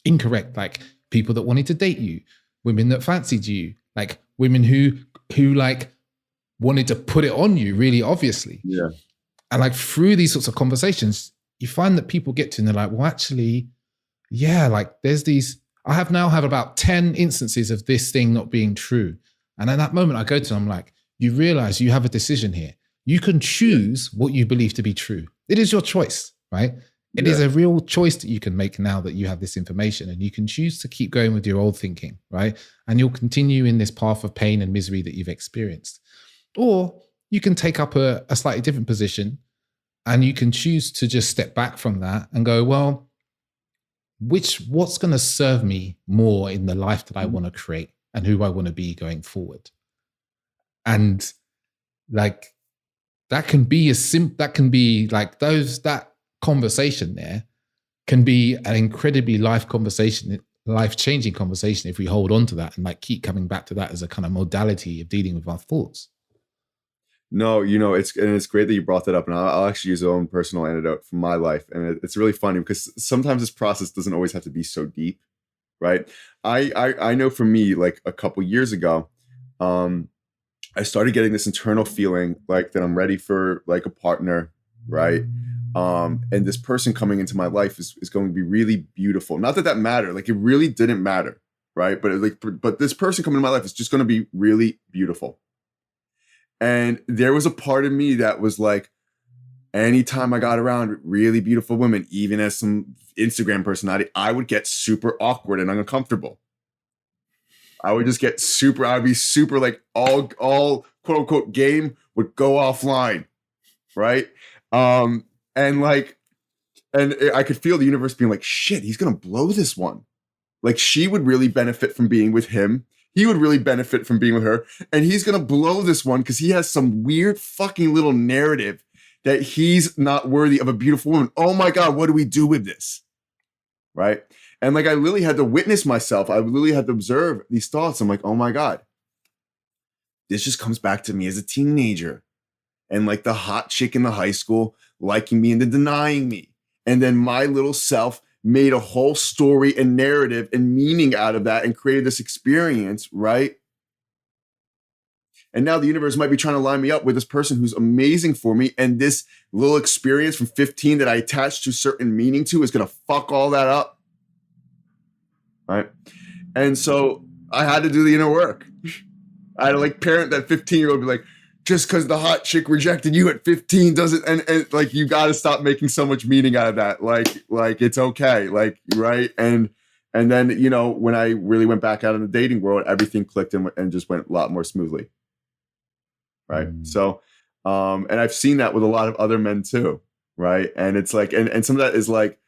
incorrect? Like people that wanted to date you, women that fancied you, like women who like wanted to put it on you really obviously. Yeah. And like through these sorts of conversations, you find that people get to and they're like, well, actually, yeah, like there's these, I now have about 10 instances of this thing not being true. And at that moment I go to them, I'm like, you realize you have a decision here. You can choose what you believe to be true. It is your choice, right? It is a real choice that you can make now that you have this information, and you can choose to keep going with your old thinking, right? And you'll continue in this path of pain and misery that you've experienced. Or you can take up a slightly different position and you can choose to just step back from that and go, well, what's going to serve me more in the life that I want to create and who I want to be going forward? And like, that can be that conversation there can be an incredibly life-changing conversation if we hold on to that and like keep coming back to that as a kind of modality of dealing with our thoughts. No, it's great that you brought that up, and I'll actually use a own personal anecdote from my life, and it's really funny because sometimes this process doesn't always have to be so deep, right? I know for me, like a couple years ago, I started getting this internal feeling like that I'm ready for like a partner, right? And this person coming into my life is going to be really beautiful. Not that that mattered, like it really didn't matter, right? But this person coming into my life is just going to be really beautiful. And there was a part of me that was like, anytime I got around really beautiful women, even as some Instagram personality, I would get super awkward and uncomfortable. I would just get I'd be super like all quote unquote game would go offline. Right. And I could feel the universe being like, shit, he's going to blow this one. Like she would really benefit from being with him. He would really benefit from being with her. And he's going to blow this one because he has some weird fucking little narrative that he's not worthy of a beautiful woman. Oh my God, what do we do with this? Right. And like, I literally had to witness myself. I literally had to observe these thoughts. I'm like, oh my God, this just comes back to me as a teenager. And like the hot chick in the high school liking me and then denying me. And then my little self made a whole story and narrative and meaning out of that and created this experience, right? And now the universe might be trying to line me up with this person who's amazing for me. And this little experience from 15 that I attached to certain meaning to is going to fuck all that up. Right. And so I had to do the inner work. I had to like parent that 15-year-old, be like, just because the hot chick rejected you at 15 doesn't, and like, you got to stop making so much meaning out of that. Like it's okay. Like, right. And then, when I really went back out in the dating world, everything clicked and just went a lot more smoothly. Right. So, and I've seen that with a lot of other men too. Right. And it's like, and some of that is like,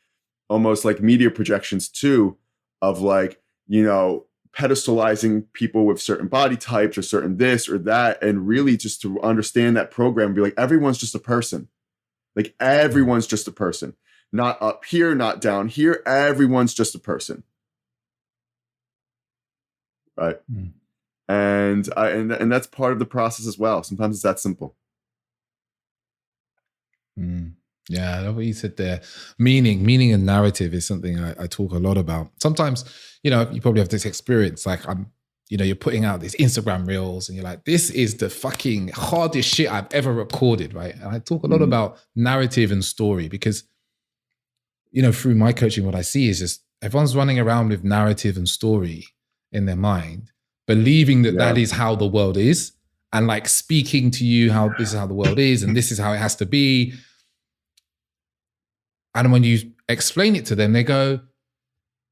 almost like media projections too, of like, you know, pedestalizing people with certain body types or certain this or that, and really just to understand that program and be like, everyone's just a person. Like everyone's just a person, not up here, not down here. Everyone's just a person, right? Mm. And that's part of the process as well. Sometimes it's that simple. Mm. Yeah, I love what you said there. Meaning and narrative is something I talk a lot about. Sometimes, you know, you probably have this experience, like you're putting out these Instagram reels and you're like, this is the fucking hardest shit I've ever recorded, right? And I talk a lot about narrative and story because, you know, through my coaching, what I see is just everyone's running around with narrative and story in their mind, believing that that is how the world is, and like speaking to you how this is how the world is and this is how it has to be. And when you explain it to them, they go,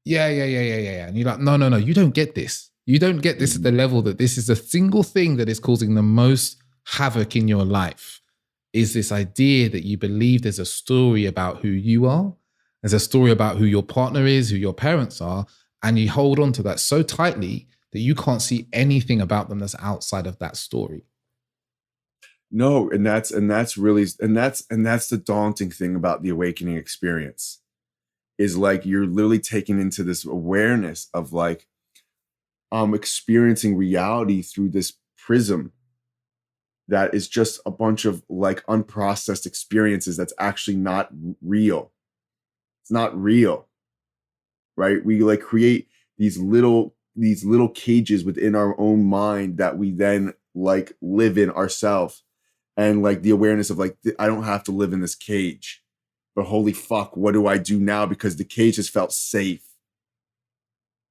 yeah. And you're like, no, you don't get this. You don't get this at the level that this is the single thing that is causing the most havoc in your life, is this idea that you believe there's a story about who you are. There's a story about who your partner is, who your parents are, and you hold on to that so tightly that you can't see anything about them that's outside of that story. No, and that's the daunting thing about the awakening experience, is like you're literally taken into this awareness of like experiencing reality through this prism that is just a bunch of like unprocessed experiences that's actually not real. It's not real, right? We like create these little cages within our own mind that we then like live in ourselves. And like the awareness of like, I don't have to live in this cage, but holy fuck, what do I do now? Because the cage has felt safe.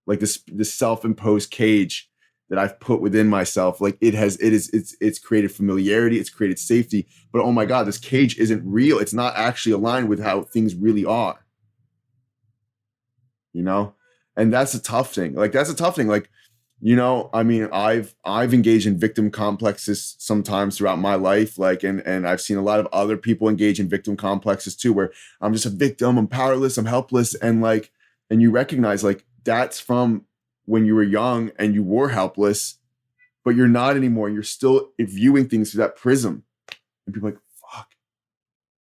Like this self-imposed cage that I've put within myself, like it's created familiarity, it's created safety, but oh my God, this cage isn't real. It's not actually aligned with how things really are, you know? And that's a tough thing. Like, you know, I mean, I've engaged in victim complexes sometimes throughout my life, like, and I've seen a lot of other people engage in victim complexes too, where I'm just a victim, I'm powerless, I'm helpless. And like, and you recognize like that's from when you were young and you were helpless, but you're not anymore. You're still viewing things through that prism. And people are like, fuck,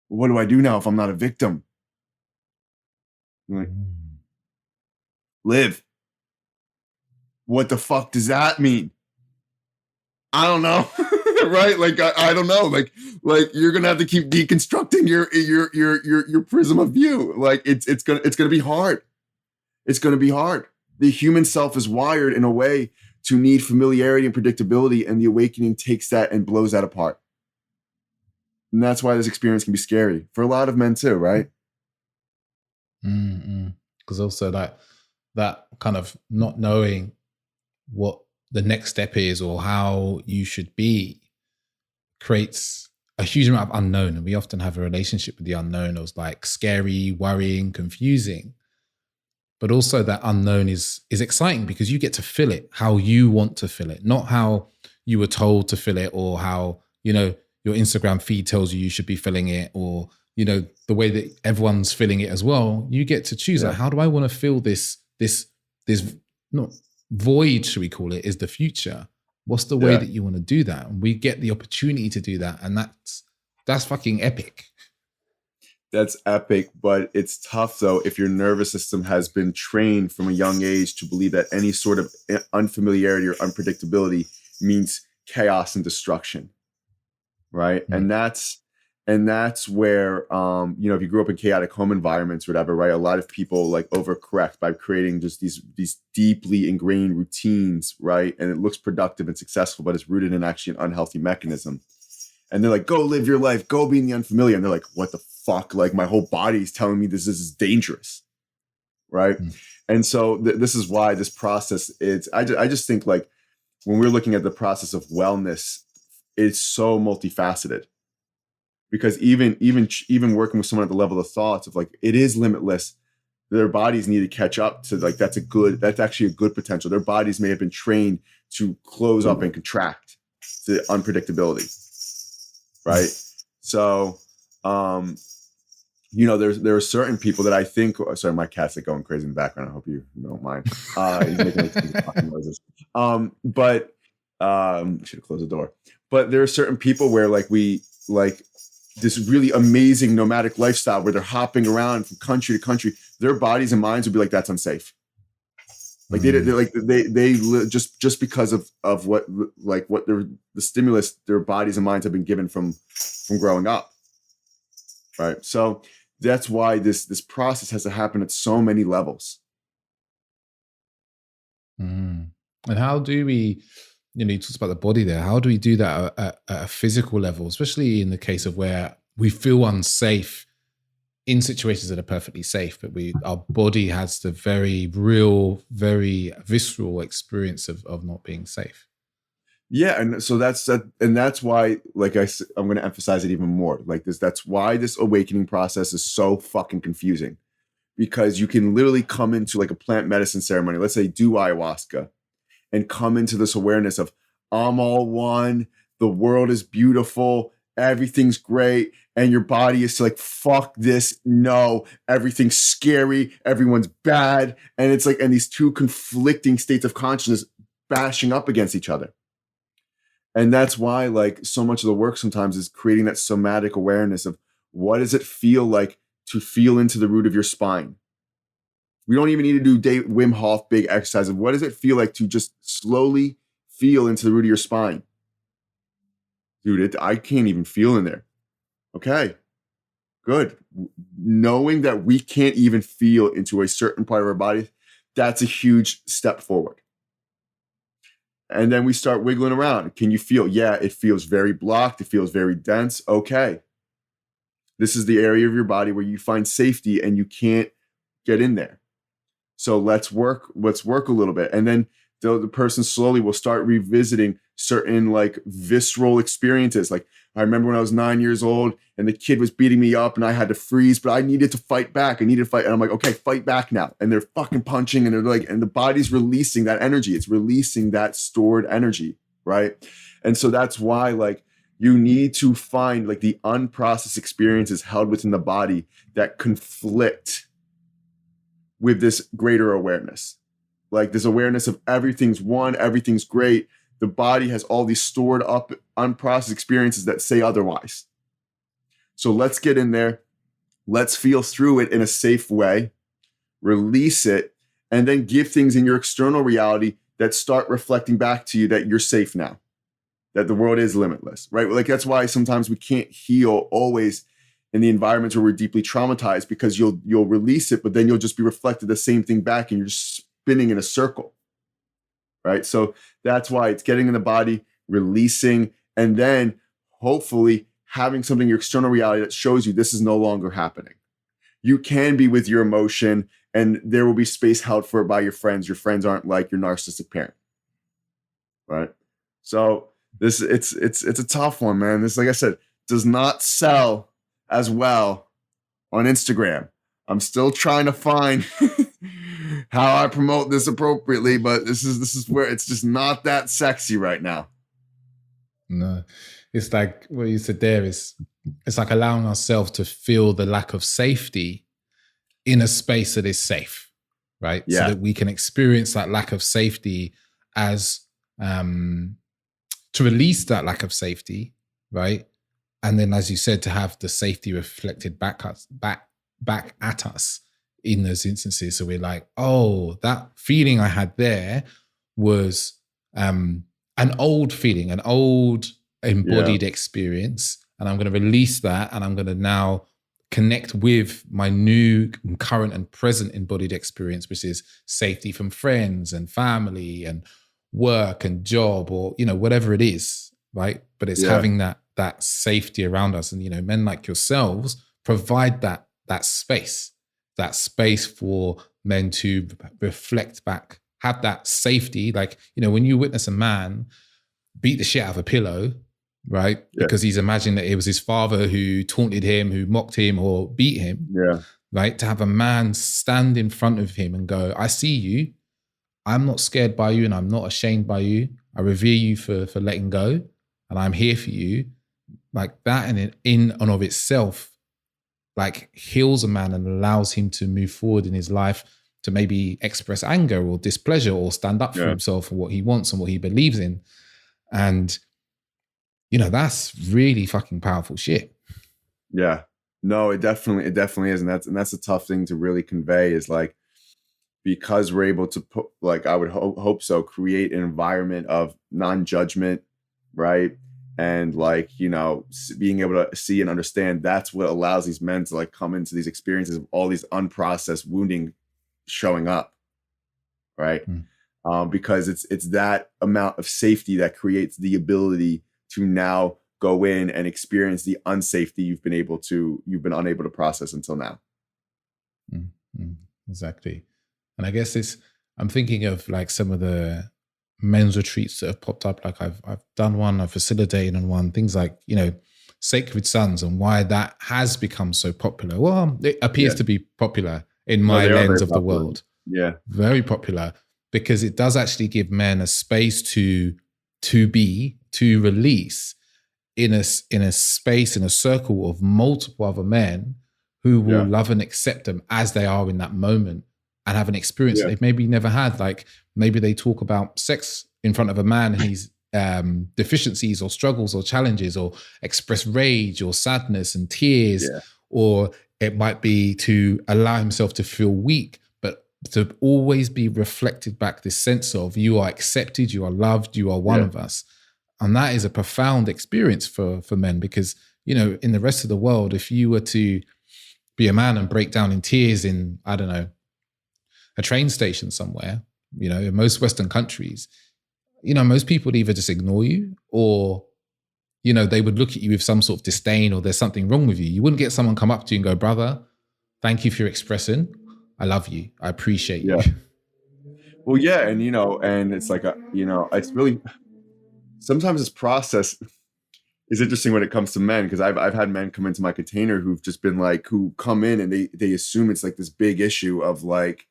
what do I do now if I'm not a victim? I'm like, live. What the fuck does that mean? I don't know. Right? Like, I don't know. Like you're going to have to keep deconstructing your prism of view. Like it's going to be hard. It's going to be hard. The human self is wired in a way to need familiarity and predictability, and the awakening takes that and blows that apart. And that's why this experience can be scary for a lot of men too, right? Because also that kind of not knowing what the next step is or how you should be creates a huge amount of unknown. And we often have a relationship with the unknown as like scary, worrying, confusing. But also that unknown is exciting because you get to feel it how you want to feel it, not how you were told to feel it or how, you know, your Instagram feed tells you should be feeling it, or, you know, the way that everyone's feeling it as well. You get to choose like, how do I want to feel this not void, should we call it, is the future. What's the way that you want to do that? And we get the opportunity to do that. And that's fucking epic. That's epic, but it's tough though if your nervous system has been trained from a young age to believe that any sort of unfamiliarity or unpredictability means chaos and destruction, right? And that's where you know, if you grew up in chaotic home environments or whatever, right, a lot of people like overcorrect by creating just these deeply ingrained routines, right? And it looks productive and successful, but it's rooted in actually an unhealthy mechanism. And they're like, go live your life, go be in the unfamiliar. And they're like, what the fuck? Like my whole body is telling me this is dangerous, right? And so this is why this process is, I just think like when we're looking at the process of wellness, it's so multifaceted. Because even working with someone at the level of thoughts of like, it is limitless, their bodies need to catch up to like, that's actually a good potential. Their bodies may have been trained to close up and contract to unpredictability. Right. So, there are certain people that I think. Oh, sorry, my cat's like going crazy in the background. I hope you don't mind. He's making like these fucking noises. But should have closed the door. But there are certain people where like we like this really amazing nomadic lifestyle where they're hopping around from country to country. Their bodies and minds would be like, that's unsafe. Like they just because of what the stimulus their bodies and minds have been given from growing up. Right. So that's why this process has to happen at so many levels. And how do we, you talked about the body there. How do we do that at a physical level, especially in the case of where we feel unsafe in situations that are perfectly safe, but our body has the very real, very visceral experience of not being safe? Yeah, and so that's why, like I'm going to emphasize it even more. Like this, that's why this awakening process is so fucking confusing, because you can literally come into like a plant medicine ceremony. Let's say do ayahuasca, and come into this awareness of I'm all one. The world is beautiful. Everything's great. And your body is like, fuck this. No, everything's scary. Everyone's bad. And it's like, and these two conflicting states of consciousness bashing up against each other. And that's why like so much of the work sometimes is creating that somatic awareness of what does it feel like to feel into the root of your spine. We don't even need to do Wim Hof big exercises. What does it feel like to just slowly feel into the root of your spine? Dude, I can't even feel in there. Okay, good. Knowing that we can't even feel into a certain part of our body, that's a huge step forward. And then we start wiggling around. Can you feel? Yeah, it feels very blocked. It feels very dense. Okay. This is the area of your body where you find safety and you can't get in there. So let's work a little bit. And then the person slowly will start revisiting certain like visceral experiences. Like I remember when I was 9 years old and the kid was beating me up and I had to freeze, but I needed to fight back. I needed to fight. And I'm like, okay, fight back now. And they're fucking punching and they're like, and the body's releasing that energy. It's releasing that stored energy. Right. And so that's why like you need to find like the unprocessed experiences held within the body that conflict with this greater awareness. Like this awareness of everything's one, everything's great. The body has all these stored up, unprocessed experiences that say otherwise. So let's get in there. Let's feel through it in a safe way, release it, and then give things in your external reality that start reflecting back to you that you're safe now, that the world is limitless, right? Like that's why sometimes we can't heal always in the environments where we're deeply traumatized, because you'll release it, but then you'll just be reflected the same thing back and you're just spinning in a circle, right? So that's why it's getting in the body, releasing, and then hopefully having something in your external reality that shows you this is no longer happening. You can be with your emotion and there will be space held for it by your friends. Your friends aren't like your narcissistic parent, right? So it's a tough one, man. This, like I said, does not sell as well on Instagram. I'm still trying to find how I promote this appropriately, but this is where it's just not that sexy right now. No, it's like what you said there is, it's like allowing ourselves to feel the lack of safety in a space that is safe, right? Yeah. So that we can experience that lack of safety as to release that lack of safety, right? And then, as you said, to have the safety reflected back at us in those instances. So we're like, oh, that feeling I had there was an old feeling, an old embodied experience. And I'm going to release that. And I'm going to now connect with my new current and present embodied experience, which is safety from friends and family and work and job, or, whatever it is, right? But it's having that safety around us. And, men like yourselves provide that space for men to reflect back, have that safety. Like, when you witness a man beat the shit out of a pillow, right? Yeah. Because he's imagining that it was his father who taunted him, who mocked him or beat him. Yeah. Right. To have a man stand in front of him and go, I see you. I'm not scared by you and I'm not ashamed by you. I revere you for letting go and I'm here for you. Like that, and in and of itself like heals a man and allows him to move forward in his life, to maybe express anger or displeasure or stand up for himself and what he wants and what he believes in. And, you know, that's really fucking powerful shit. Yeah. No, it definitely is. And that's a tough thing to really convey, is like, because we're able to put, like, I would hope so, create an environment of non-judgment, right? And like, you know, being able to see and understand, that's what allows these men to like come into these experiences of all these unprocessed wounding showing up, right? Because it's that amount of safety that creates the ability to now go in and experience the unsafety you've been unable to process until now. Exactly. And I guess I'm thinking of like some of the men's retreats that have popped up. Like I've done one, I've facilitated on one, things like, you know, Sacred Sons, and why that has become so popular. Well, it appears to be popular in my lens of the world. Yeah. Very popular, because it does actually give men a space to release in a space, in a circle of multiple other men who will love and accept them as they are in that moment, and have an experience that they've maybe never had. Like maybe they talk about sex in front of a man and his deficiencies or struggles or challenges, or express rage or sadness and tears, or it might be to allow himself to feel weak, but to always be reflected back this sense of, you are accepted, you are loved, you are one of us. And that is a profound experience for men, because, you know, in the rest of the world, if you were to be a man and break down in tears in, I don't know, a train station somewhere, you know, in most Western countries, you know, most people would either just ignore you, or, you know, they would look at you with some sort of disdain, or there's something wrong with you. You wouldn't get someone come up to you and go, brother, thank you for your expressing. I love you. I appreciate you. Well, yeah. And, you know, and it's like, you know, it's really, sometimes this process is interesting when it comes to men, because I've had men come into my container who've just been like, who come in and they assume it's like this big issue of like,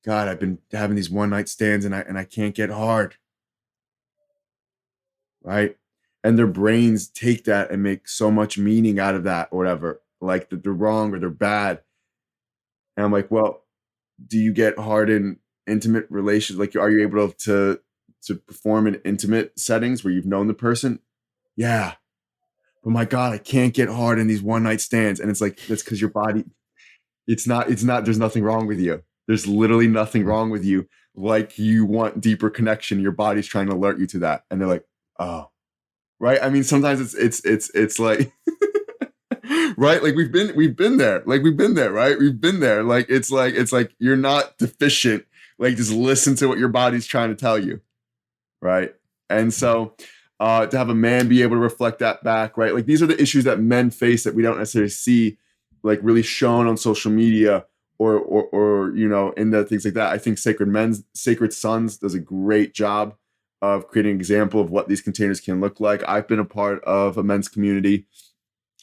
God, I've been having these one night stands and I can't get hard. Right. And their brains take that and make so much meaning out of that, or whatever, like that they're wrong or they're bad. And I'm like, well, do you get hard in intimate relations? Like, are you able to perform in intimate settings where you've known the person? Yeah. But my God, I can't get hard in these one night stands. And it's like, that's because your body, it's not, there's nothing wrong with you. There's literally nothing wrong with you. Like, you want deeper connection. Your body's trying to alert you to that. And they're like, oh, right. I mean, sometimes it's like, right. Like we've been there. Like we've been there, right? We've been there. Like, it's like, you're not deficient. Like, just listen to what your body's trying to tell you. Right. And so, to have a man be able to reflect that back, right? Like, these are the issues that men face that we don't necessarily see, like, really shown on social media or you know, in the things like that. I think Sacred Sons does a great job of creating an example of what these containers can look like. I've been a part of a men's community.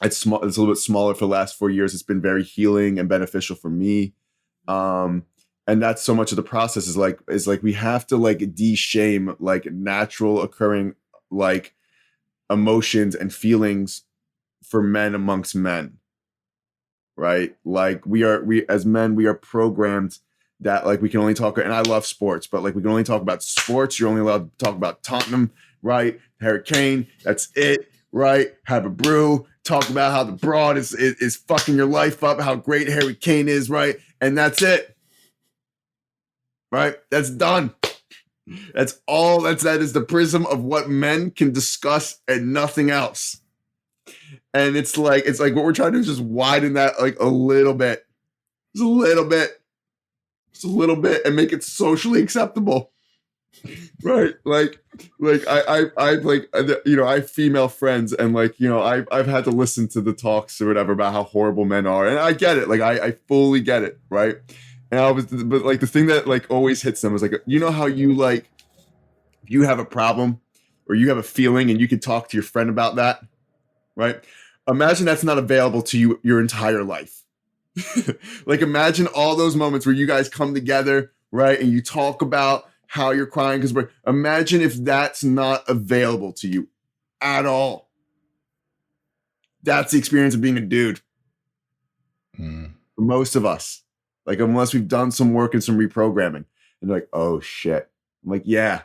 It's small. It's a little bit smaller for the last 4 years. It's been very healing and beneficial for me. And that's so much of the process is like we have to like de-shame like natural occurring like emotions and feelings for men amongst men. Right? Like we as men, we are programmed that like we can only talk, and I love sports, but like we can only talk about sports. You're only allowed to talk about Tottenham, right? Hurricane, that's it, right? Have a brew, talk about how the broad is fucking your life up, how great Harry Kane is, right? And that's it. Right? That's done. That's all that is the prism of what men can discuss and nothing else. And it's like what we're trying to do is just widen that like a little bit. Just a little bit. Just a little bit, and make it socially acceptable. Right? Like I like, you know, I have female friends, and like, you know, I've had to listen to the talks or whatever about how horrible men are. And I get it. Like I fully get it, right? And but like the thing that like always hits them is like, you know how you like, if you have a problem or you have a feeling and you can talk to your friend about that, right? Imagine that's not available to you your entire life. Like, imagine all those moments where you guys come together, right? And you talk about how you're crying because imagine if that's not available to you at all. That's the experience of being a dude. most of us, like, unless we've done some work and some reprogramming, and they're like, oh shit. I'm like, yeah,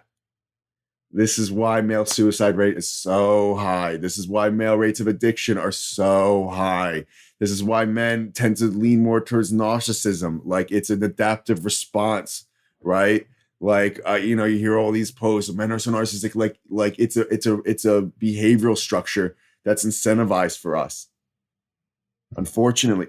this is why male suicide rate is so high. This is why male rates of addiction are so high. This is why men tend to lean more towards narcissism. Like, it's an adaptive response, right? Like, you hear all these posts, men are so narcissistic. Like it's a behavioral structure that's incentivized for us. Unfortunately,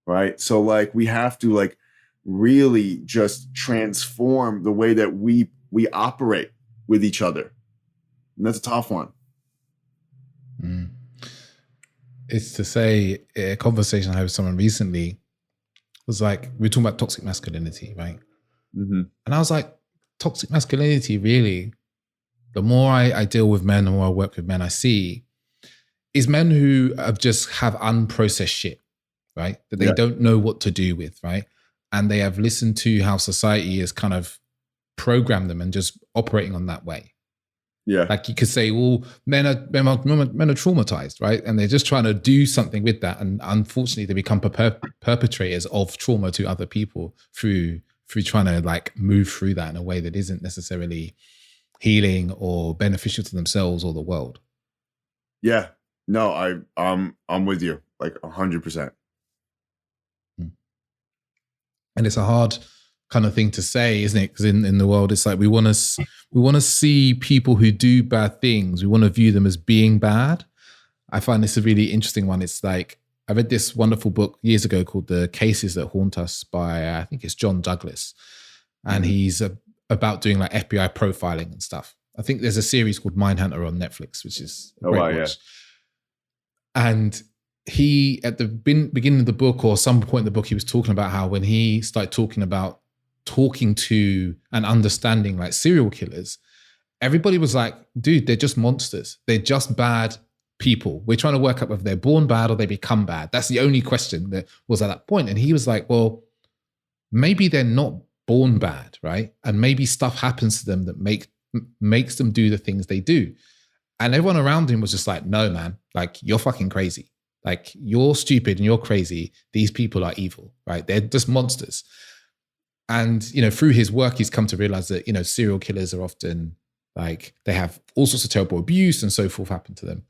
right? So, like, we have to, like, really just transform the way that we operate with each other. And that's a tough one. It's to say, a conversation I had with someone recently was like, we were talking about toxic masculinity, right? Mm-hmm. And I was like, toxic masculinity, really, the more I deal with men, the more I work with men, I see is men who just have unprocessed shit, right? That they don't know what to do with, right? And they have listened to how society has kind of programmed them and just operating on that way. Yeah. Like, you could say, well, men are traumatized, right? And they're just trying to do something with that. And unfortunately, they become perpetrators of trauma to other people through trying to, like, move through that in a way that isn't necessarily healing or beneficial to themselves or the world. Yeah. No, I'm with you, like, 100%. And it's a hard kind of thing to say, isn't it? Because in the world, it's like we want to see people who do bad things. We want to view them as being bad. I find this a really interesting one. It's like, I read this wonderful book years ago called The Cases That Haunt Us by, I think it's John Douglas. And he's about doing, like, FBI profiling and stuff. I think there's a series called Mindhunter on Netflix, which is a great watch. Yeah. And he, at the beginning of the book, or some point in the book, he was talking about how when he started talking to and understanding, like, serial killers, everybody was like, dude, they're just monsters. They're just bad people. We're trying to work out whether they're born bad or they become bad. That's the only question that was at that point. And he was like, well, maybe they're not born bad, right? And maybe stuff happens to them that makes them do the things they do. And everyone around him was just like, no, man, like, you're fucking crazy. Like, you're stupid and you're crazy. These people are evil, right? They're just monsters. And, through his work, he's come to realize that, serial killers are often, like, they have all sorts of terrible abuse and so forth happen to them.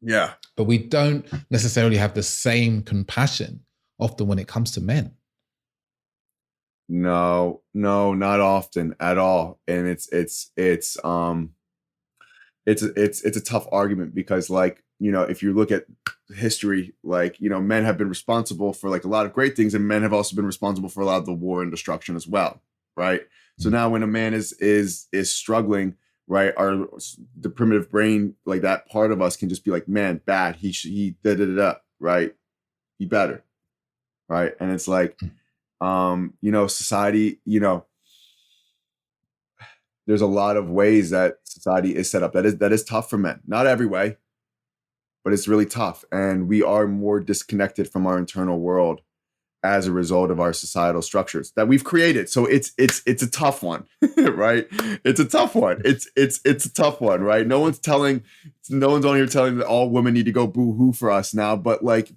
Yeah. But we don't necessarily have the same compassion often when it comes to men. No, not often at all. And it's a tough argument because, like, if you look at history, like, men have been responsible for, like, a lot of great things, and men have also been responsible for a lot of the war and destruction as well, right? So now when a man is struggling, right, the primitive brain, like, that part of us can just be like, man, bad, he da, right? He better, right? And it's like, society, there's a lot of ways that society is set up that is tough for men. Not every way, but it's really tough. And we are more disconnected from our internal world as a result of our societal structures that we've created. So it's a tough one, right? It's a tough one. It's a tough one, right? No one's on here telling that all women need to go boo-hoo for us now, but it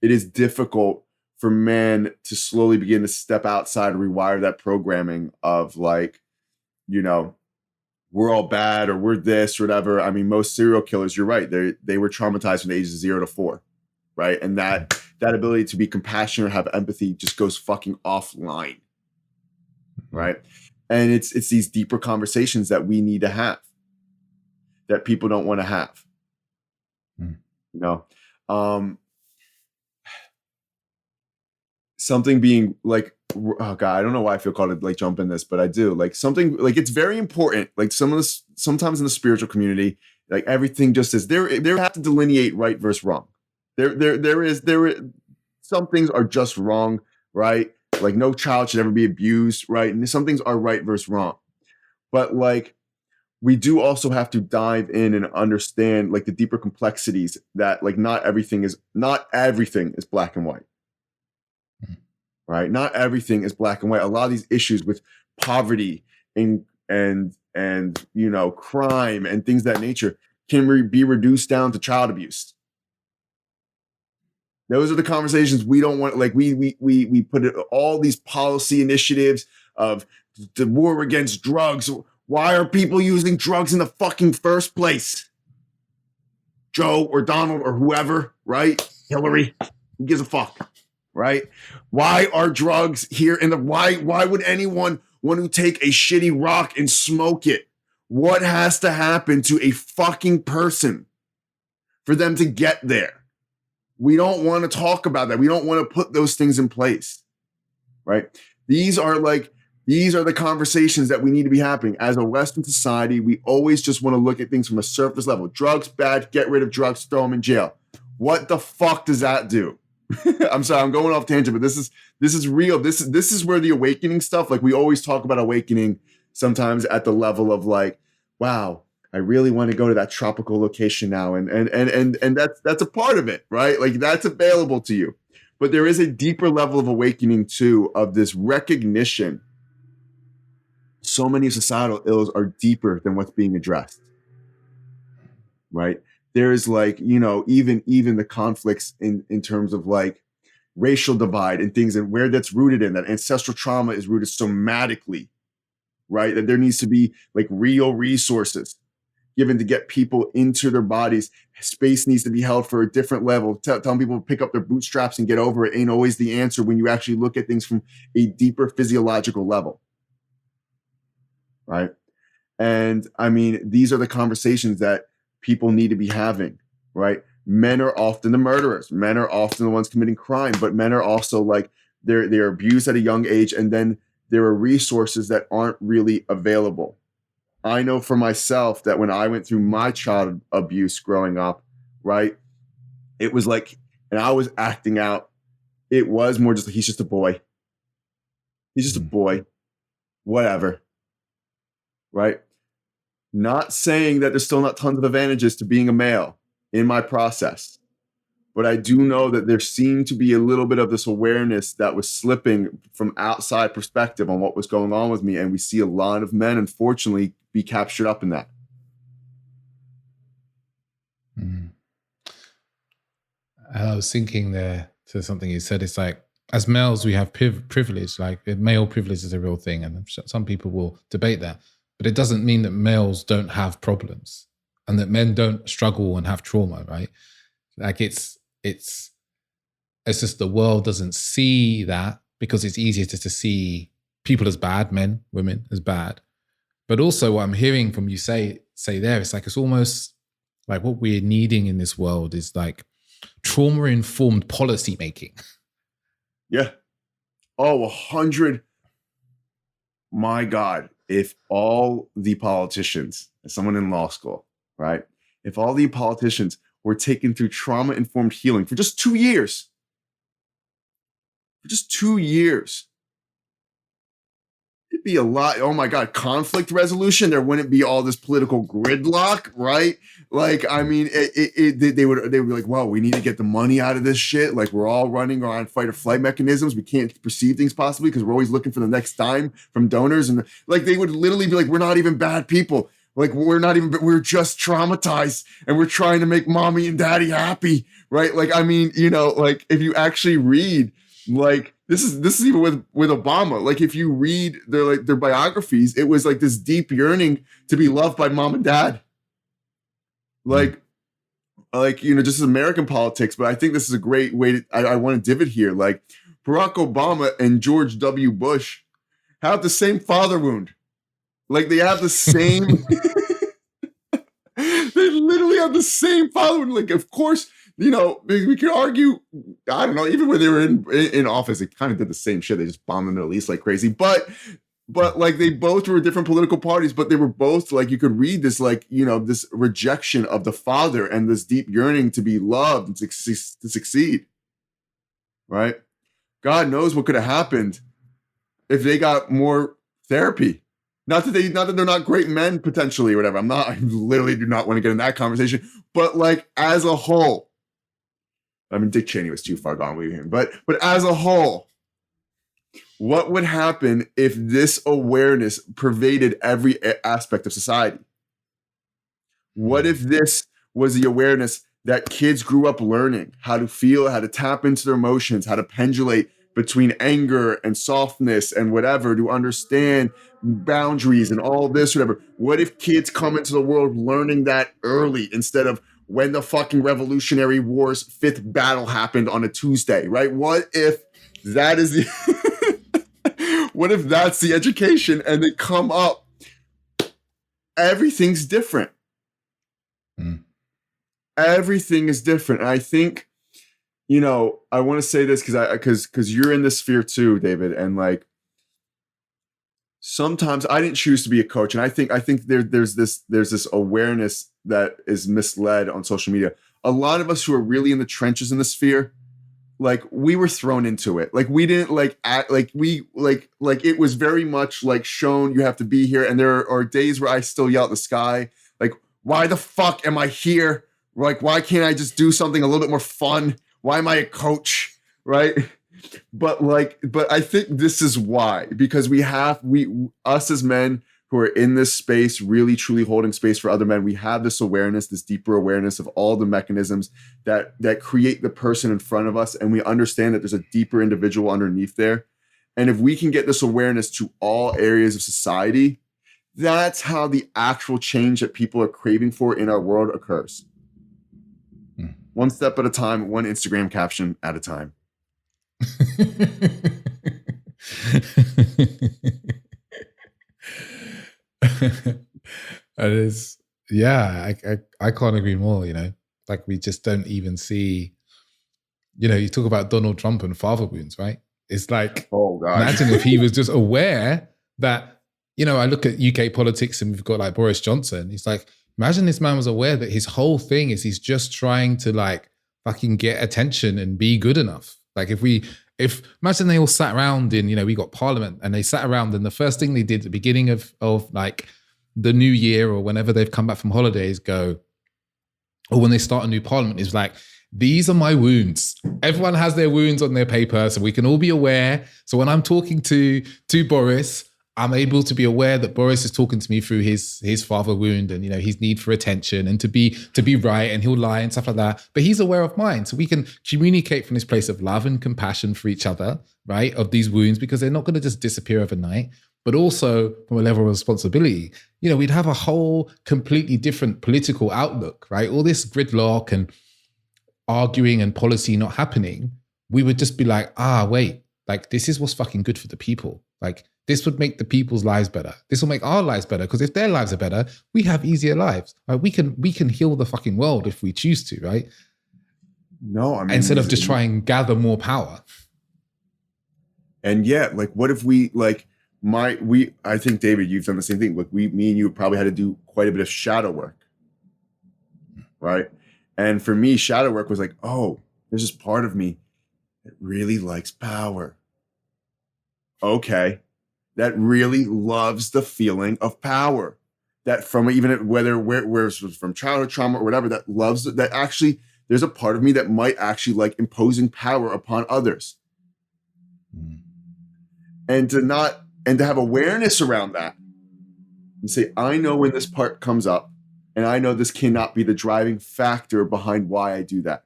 is difficult for men to slowly begin to step outside and rewire that programming of, like, we're all bad or we're this or whatever. I mean, most serial killers, you're right, they were traumatized from the ages of 0 to 4, right? And that ability to be compassionate or have empathy just goes fucking offline, right? And it's these deeper conversations that we need to have that people don't want to have. Something being like, oh God, I don't know why I feel called to, like, jump in this, but I do. Like, something, like, it's very important. Like, sometimes in the spiritual community, like, everything just is there have to delineate right versus wrong. There is some things are just wrong, right? Like, no child should ever be abused, right? And some things are right versus wrong. But, like, we do also have to dive in and understand, like, the deeper complexities that, like, not everything is black and white. Right? Not everything is black and white. A lot of these issues with poverty and crime and things of that nature can be reduced down to child abuse. Those are the conversations we don't want. Like we put all these policy initiatives of the war against drugs. Why are people using drugs in the fucking first place? Joe or Donald or whoever, right? Hillary, who gives a fuck, right? Why are drugs here in the why would anyone want to take a shitty rock and smoke it? What has to happen to a fucking person for them to get there? We don't want to talk about that. We don't want to put those things in place, right? These are the conversations that we need to be having. As a Western society, we always just want to look at things from a surface level. Drugs, bad, get rid of drugs, throw them in jail. What the fuck does that do? I'm sorry, I'm going off tangent, but this is real. This is where the awakening stuff, like we always talk about awakening sometimes at the level of like, wow, I really want to go to that tropical location now. And that's a part of it, right? Like that's available to you. But there is a deeper level of awakening too, of this recognition. So many societal ills are deeper than what's being addressed, right? There's like, even the conflicts in terms of like racial divide and things, and where that's rooted in, that ancestral trauma is rooted somatically, right? That there needs to be like real resources given to get people into their bodies. Space needs to be held for a different level. Telling people to pick up their bootstraps and get over it ain't always the answer when you actually look at things from a deeper physiological level, right? And I mean, these are the conversations that people need to be having, right? Men are often the murderers. Men are often the ones committing crime, but men are also like, they're abused at a young age, and then there are resources that aren't really available. I know for myself that when I went through my child abuse growing up, right, it was like, and I was acting out, it was more just like, he's just a boy. He's just a boy. Whatever. Right? Not saying that there's still not tons of advantages to being a male in my process, but I do know that there seemed to be a little bit of this awareness that was slipping from outside perspective on what was going on with me. And we see a lot of men, unfortunately, be captured up in that. I was thinking there to something you said. It's like, as males, we have privilege. Like male privilege is a real thing, and some people will debate that. But it doesn't mean that males don't have problems and that men don't struggle and have trauma, right? Like it's just the world doesn't see that because it's easier to see people as bad, men, women as bad. But also what I'm hearing from you say there, it's like, it's almost like what we're needing in this world is like trauma-informed policy making. Yeah. Oh, 100. My God. If all the politicians, as someone in law school, right? If all the politicians were taken through trauma-informed healing for just 2 years, it'd be a lot. Oh my God, conflict resolution. There wouldn't be all this political gridlock, right? Like, I mean, they would be like, well, we need to get the money out of this shit. Like, we're all running on fight or flight mechanisms. We can't perceive things possibly because we're always looking for the next dime from donors. And like, they would literally be like, we're not even bad people. Like, we're just traumatized and we're trying to make mommy and daddy happy, right? Like, I mean, like if you actually read, like, this is even with Obama. Like, if you read their biographies, it was like this deep yearning to be loved by mom and dad. Like, just as American politics, but I think this is a great way to, I want to divot here. Like, Barack Obama and George W. Bush have the same father wound. Like, they have the same, they literally have the same father wound. Like, of course, we could argue, I don't know, even when they were in office, they kind of did the same shit. They just bombed the Middle East like crazy. But like, they both were different political parties, but they were both like, you could read this, like, this rejection of the father and this deep yearning to be loved and to succeed. Right? God knows what could have happened if they got more therapy. Not that they're not great men potentially or whatever. I literally do not want to get in that conversation. But like, as a whole, I mean, Dick Cheney was too far gone with him. But as a whole, what would happen if this awareness pervaded every aspect of society? What if this was the awareness that kids grew up learning how to feel, how to tap into their emotions, how to pendulate between anger and softness and whatever, to understand boundaries and all this, whatever. What if kids come into the world learning that early instead of when the fucking Revolutionary War's 5th battle happened on a Tuesday, right? What if that is the what if that's the education and they come up, everything's different. Everything is different. And I think, you know, I want to say this because you're in this sphere too, David. And like, sometimes I didn't choose to be a coach. And I think there's this awareness that is misled on social media. A lot of us who are really in the trenches in the sphere, like we were thrown into it. Like we didn't like act like it was very much like shown you have to be here. And there are days where I still yell at the sky, like, why the fuck am I here? Like, why can't I just do something a little bit more fun? Why am I a coach? Right. But I think this is why, because us as men who are in this space, really truly holding space for other men, we have this awareness, this deeper awareness of all the mechanisms that create the person in front of us. And we understand that there's a deeper individual underneath there. And if we can get this awareness to all areas of society, that's how the actual change that people are craving for in our world occurs. One step at a time, one Instagram caption at a time. It is, yeah, I can't agree more, you know, like we just don't even see, you know, you talk about Donald Trump and father wounds, right? It's like, oh God, imagine if he was just aware that, you know, I look at UK politics and we've got like Boris Johnson. He's like, imagine this man was aware that his whole thing is he's just trying to like fucking get attention and be good enough. Like if imagine they all sat around in, you know, we got Parliament and they sat around and the first thing they did at the beginning of like the new year or whenever they've come back from holidays or when they start a new Parliament is like, these are my wounds. Everyone has their wounds on their paper so we can all be aware. So when I'm talking to Boris, I'm able to be aware that Boris is talking to me through his father wound and, you know, his need for attention and to be right, and he'll lie and stuff like that. But he's aware of mine. So we can communicate from this place of love and compassion for each other, right? Of these wounds, because they're not going to just disappear overnight, but also from a level of responsibility. You know, we'd have a whole completely different political outlook, right? All this gridlock and arguing and policy not happening, we would just be like, wait, like this is what's fucking good for the people. Like, this would make the people's lives better. This will make our lives better, because if their lives are better, we have easier lives. Right? We can heal the fucking world if we choose to, right? No, I mean, instead of just trying and gather more power. And yeah, like what if we like I think, David, you've done the same thing. Like me and you probably had to do quite a bit of shadow work. Right? And for me, shadow work was like, oh, there's this part of me that really likes power. Okay. That really loves the feeling of power, that from even whether where it's from childhood trauma or whatever, that loves that. Actually, there's a part of me that might actually like imposing power upon others, and to have awareness around that and say, I know when this part comes up, and I know this cannot be the driving factor behind why I do that.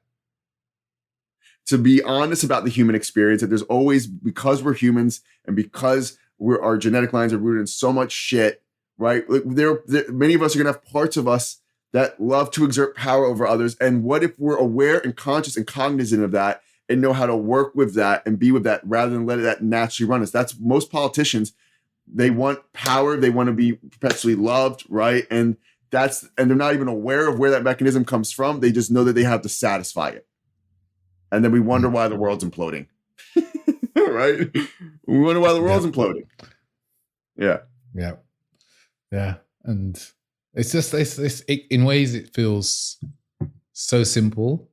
To be honest about the human experience, that there's always, because we're humans and because our genetic lines are rooted in so much shit, right? Like many of us are going to have parts of us that love to exert power over others. And what if we're aware and conscious and cognizant of that and know how to work with that and be with that rather than let that naturally run us? That's most politicians. They want power. They want to be perpetually loved, right? And they're not even aware of where that mechanism comes from. They just know that they have to satisfy it. And then we wonder why the world's imploding. Right? We wonder why the world's imploding. Yeah. Yeah. Yeah. And it's just, in ways it feels so simple,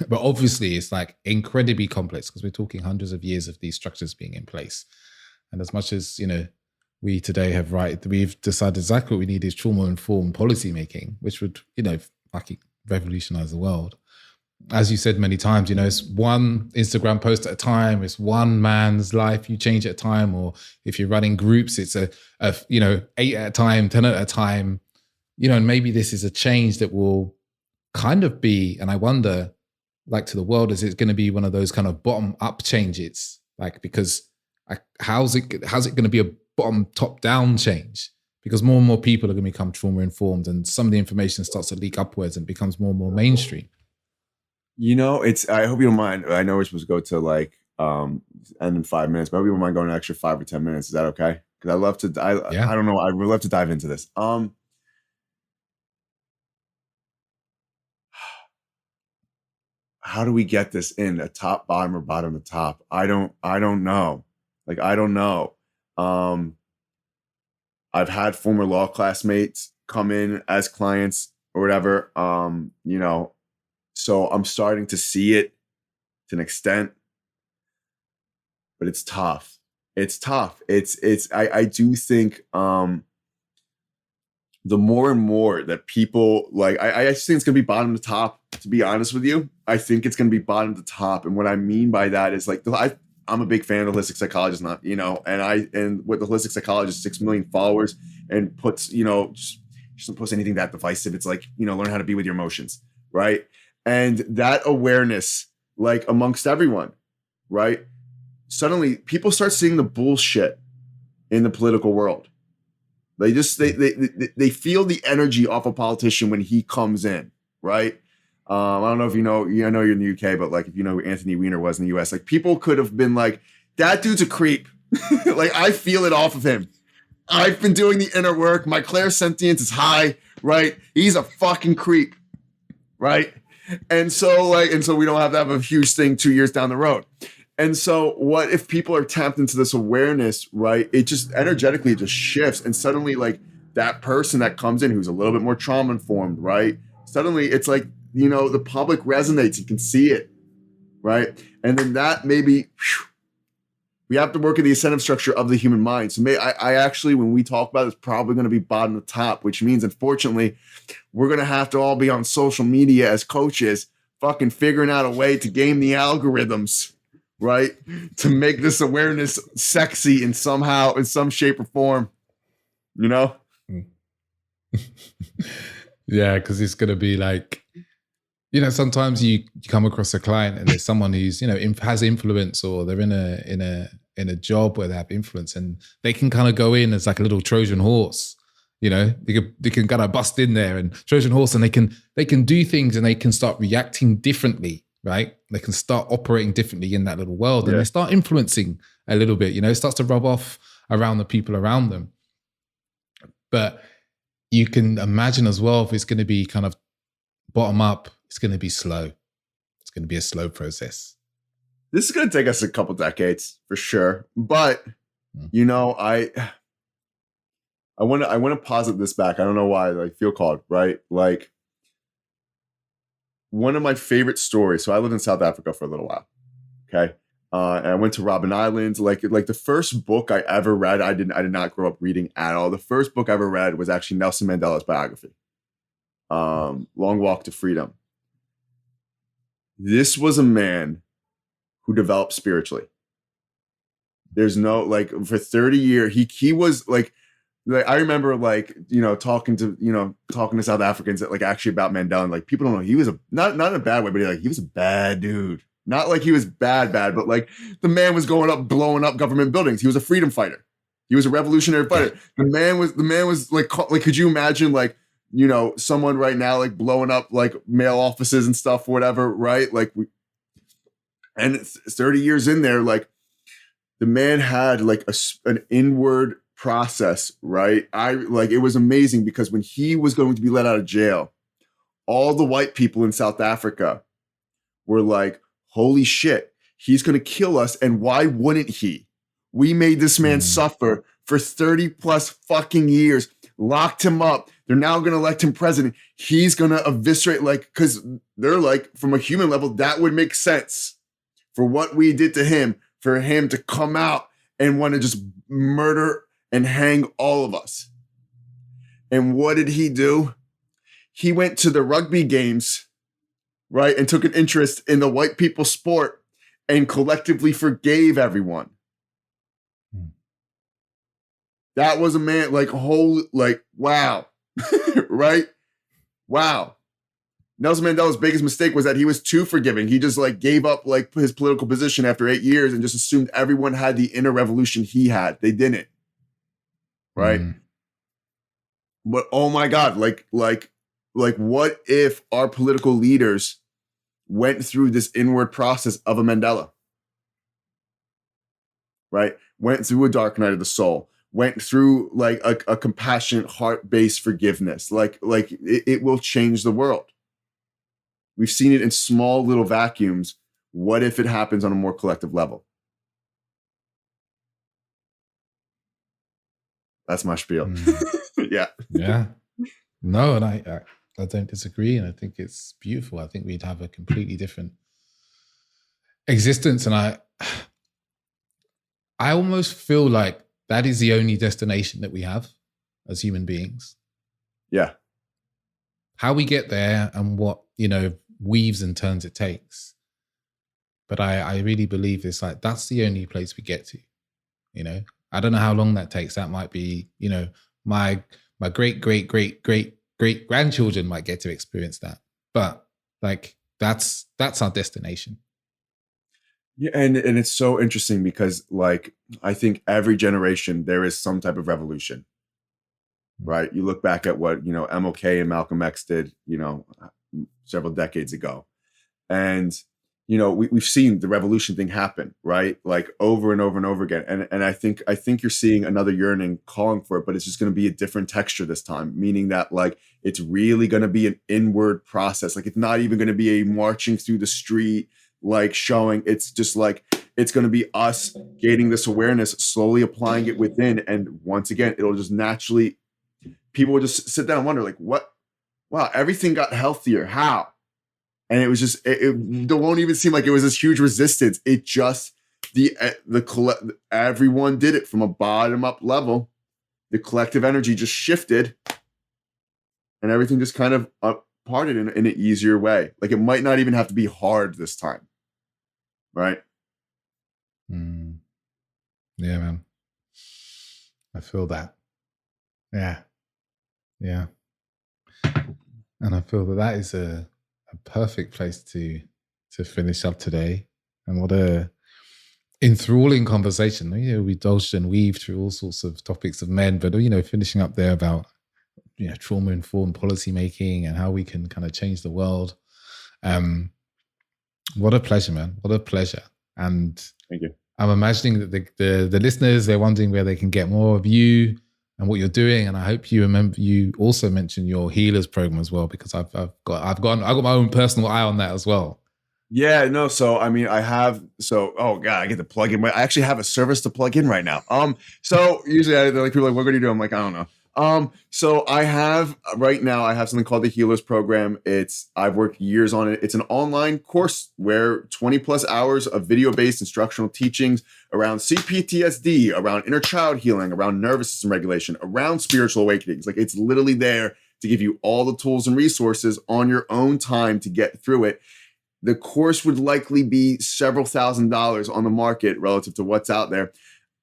but obviously it's like incredibly complex, because we're talking hundreds of years of these structures being in place. And as much as, you know, we today we've decided exactly what we need is trauma-informed policymaking, which would, you know, fucking revolutionize the world. As you said many times, you know, it's one Instagram post at a time. It's one man's life you change at a time. Or if you're running groups, it's a 8 at a time, 10 at a time, you know, and maybe this is a change that will kind of be, and I wonder, like to the world, is it going to be one of those kind of bottom up changes? Like, because how's it going to be a bottom top down change? Because more and more people are going to become trauma informed, and some of the information starts to leak upwards and becomes more and more mainstream. You know, I hope you don't mind. I know we're supposed to go to like end in 5 minutes, but I hope you don't mind going an extra 5 or 10 minutes. Is that okay? Because I love to. I don't know. I would love to dive into this. How do we get this in a top, bottom, or bottom to top? I don't know. Like, I don't know. I've had former law classmates come in as clients or whatever. You know, so I'm starting to see it to an extent, but it's tough. It's tough. I do think, the more and more that people like, I just think it's going to be bottom to top, to be honest with you. I think it's going to be bottom to top. And what I mean by that is like, I'm a big fan of holistic psychologist, not, you know, and with the holistic psychologist, 6 million followers and puts, you know, just doesn't post anything that divisive. It's like, you know, learn how to be with your emotions. Right. And that awareness, like amongst everyone, right. Suddenly people start seeing the bullshit in the political world. They just they feel the energy off a politician when he comes in, right? I don't know if you know. I know you're in the UK, but like if you know who Anthony Weiner was in the US, like people could have been like, "That dude's a creep." Like I feel it off of him. I've been doing the inner work. My clairsentience is high, right? He's a fucking creep, right? And so we don't have to have a huge thing 2 years down the road. And so what if people are tapped into this awareness, right? It just energetically just shifts. And suddenly like that person that comes in who's a little bit more trauma informed, right? Suddenly it's like, you know, the public resonates. You can see it, right? And then that maybe we have to work at the incentive structure of the human mind. So I actually, when we talk about it, it's probably going to be bottom to top, which means unfortunately, we're going to have to all be on social media as coaches, fucking figuring out a way to game the algorithms, right? To make this awareness sexy in some shape or form, you know? Yeah, because it's going to be like, you know, sometimes you come across a client and there's someone who's, you know, has influence, or they're in a job where they have influence, and they can kind of go in as like a little Trojan horse. You know, they can kind of bust in there and Trojan horse, and they can do things, and they can start reacting differently. Right? They can start operating differently in that little world, and they start influencing a little bit, you know, it starts to rub off around the people around them. But you can imagine as well, if it's going to be kind of bottom up, it's going to be slow. It's going to be a slow process. This is going to take us a couple decades for sure. But, you know, I want to posit this back. I don't know why, like feel called, right? Like, one of my favorite stories. So I lived in South Africa for a little while. Okay. And I went to Robben Island. Like the first book I ever read, I did not grow up reading at all. The first book I ever read was actually Nelson Mandela's biography, Long Walk to Freedom. This was a man who developed spiritually. There's no, like, for 30 years, he was like I remember, like, you know, talking to South Africans that, like, actually about Mandela, and like people don't know he was not in a bad way, but he was a bad dude. Not like he was bad, but like the man was going up, blowing up government buildings. He was a freedom fighter. He was a revolutionary fighter. The man was like, could you imagine, like, you know, someone right now like blowing up like mail offices and stuff, or whatever, right? Like, and 30 years in there, like the man had like an inward process, right? It was amazing, because when he was going to be let out of jail, all the white people in South Africa were like, holy shit, he's going to kill us. And why wouldn't he? We made this man suffer for 30 plus fucking years, locked him up. They're now going to elect him president. He's going to eviscerate, like, because they're like, from a human level, that would make sense for what we did to him, for him to come out and want to just murder and hang all of us. And what did he do? He went to the rugby games, right, and took an interest in the white people's sport and collectively forgave everyone. That was a man, like, wow. Right? Wow. Nelson Mandela's biggest mistake was that he was too forgiving. He just like gave up like his political position after 8 years and just assumed everyone had the inner revolution he had. They didn't. Right. But oh my God, like what if our political leaders went through this inward process of a Mandela? Right? Went through a dark night of the soul, went through like a compassionate heart-based forgiveness. Like it will change the world. We've seen it in small little vacuums. What if it happens on a more collective level? That's my spiel. Yeah. Yeah. No, and I don't disagree. And I think it's beautiful. I think we'd have a completely different existence. And I almost feel like that is the only destination that we have as human beings. Yeah. How we get there and what, weaves and turns it takes. But I really believe it's like, that's the only place we get to, I don't know how long that takes. That might be, my great grandchildren might get to experience that. But like, that's our destination. Yeah, and it's so interesting because like I think every generation there is some type of revolution. Right? You look back at what, MLK and Malcolm X did, several decades ago. And we've seen the revolution thing happen, right? Like over and over and over again. And I think you're seeing another yearning calling for it, but it's just going to be a different texture this time, meaning that like it's really going to be an inward process. Like it's not even going to be a marching through the street like showing. It's just like it's going to be us gaining this awareness, slowly applying it within, and once again it'll just naturally, people will just sit down and wonder like, what? Wow, everything got healthier. How? And it was just, it won't even seem like it was this huge resistance. It just, everyone did it from a bottom up level. The collective energy just shifted and everything just kind of parted in an easier way. Like it might not even have to be hard this time. Right? Yeah, man. I feel that. Yeah. Yeah. And I feel that is a perfect place to finish up today. And what a enthralling conversation. We dodged and weaved through all sorts of topics of men, but finishing up there about trauma-informed policymaking and how we can kind of change the world. What a pleasure, man. What a pleasure. And thank you. I'm imagining that the listeners, they're wondering where they can get more of you and what you're doing. And I hope you also mentioned your healers program as well, because I've got my own personal eye on that as well. Yeah, no. So, I mean, oh God, I get to plug in. I actually have a service to plug in right now. So usually they're like, people are like, what are you doing? I'm like, I don't know. So I have something called the Healers Program. I've worked years on it. It's an online course where 20 plus hours of video-based instructional teachings around CPTSD, around inner child healing, around nervous system regulation, around spiritual awakenings. Like it's literally there to give you all the tools and resources on your own time to get through it. The course would likely be several $1,000s on the market relative to what's out there.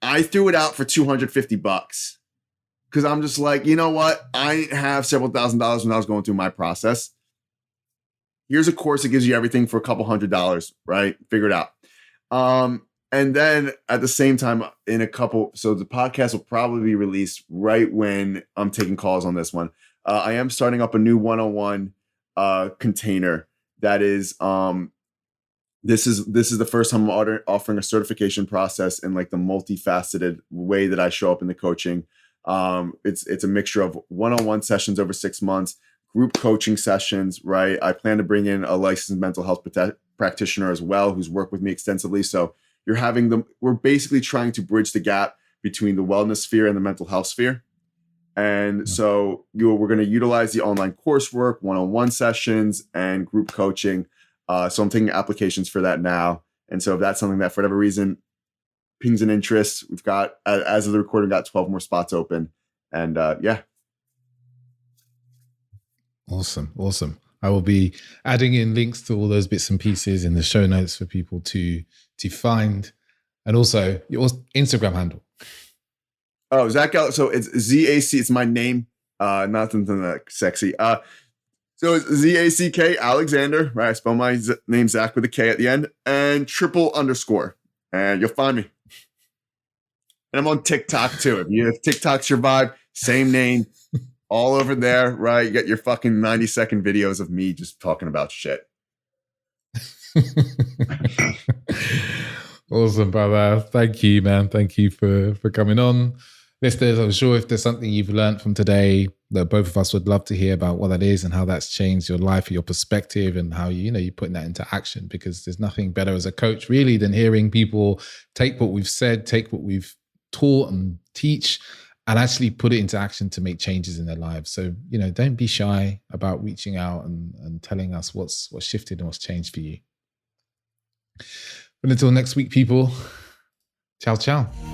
I threw it out for $250. Because I'm just like, you know what? I didn't have several $1,000s when I was going through my process. Here's a course that gives you everything for a couple $100s, right? Figure it out. And then at the same time, so the podcast will probably be released right when I'm taking calls on this one. I am starting up a new one-on-one container that is, this is the first time I'm offering a certification process in like the multifaceted way that I show up in the coaching. It's a mixture of one-on-one sessions over 6 months, group coaching sessions, right? I plan to bring in a licensed mental health practitioner as well, who's worked with me extensively. So we're basically trying to bridge the gap between the wellness sphere and the mental health sphere. And so we're going to utilize the online coursework, one-on-one sessions, and group coaching. So I'm taking applications for that now. And so if that's something that for whatever reason pings an interest, we've got, as of the recording, got 12 more spots open. And yeah. Awesome. I will be adding in links to all those bits and pieces in the show notes for people to find. And also your Instagram handle. Oh, Zack. So it's ZAC. It's my name. Not something that sexy. So it's ZACK Alexander, right? I spell my name Zach with a K at the end, and _. And you'll find me. And I'm on TikTok too. If TikTok's your vibe, same name, all over there, right? You get your fucking 90-second videos of me just talking about shit. Awesome, brother. Thank you, man. Thank you for coming on. Listeners, I'm sure if there's something you've learned from today that both of us would love to hear about what that is and how that's changed your life, your perspective, and how you're putting that into action, because there's nothing better as a coach really than hearing people take what we've said, take what we've taught and teach, and actually put it into action to make changes in their lives. So, don't be shy about reaching out and telling us what's shifted and what's changed for you. But until next week, people, ciao, ciao.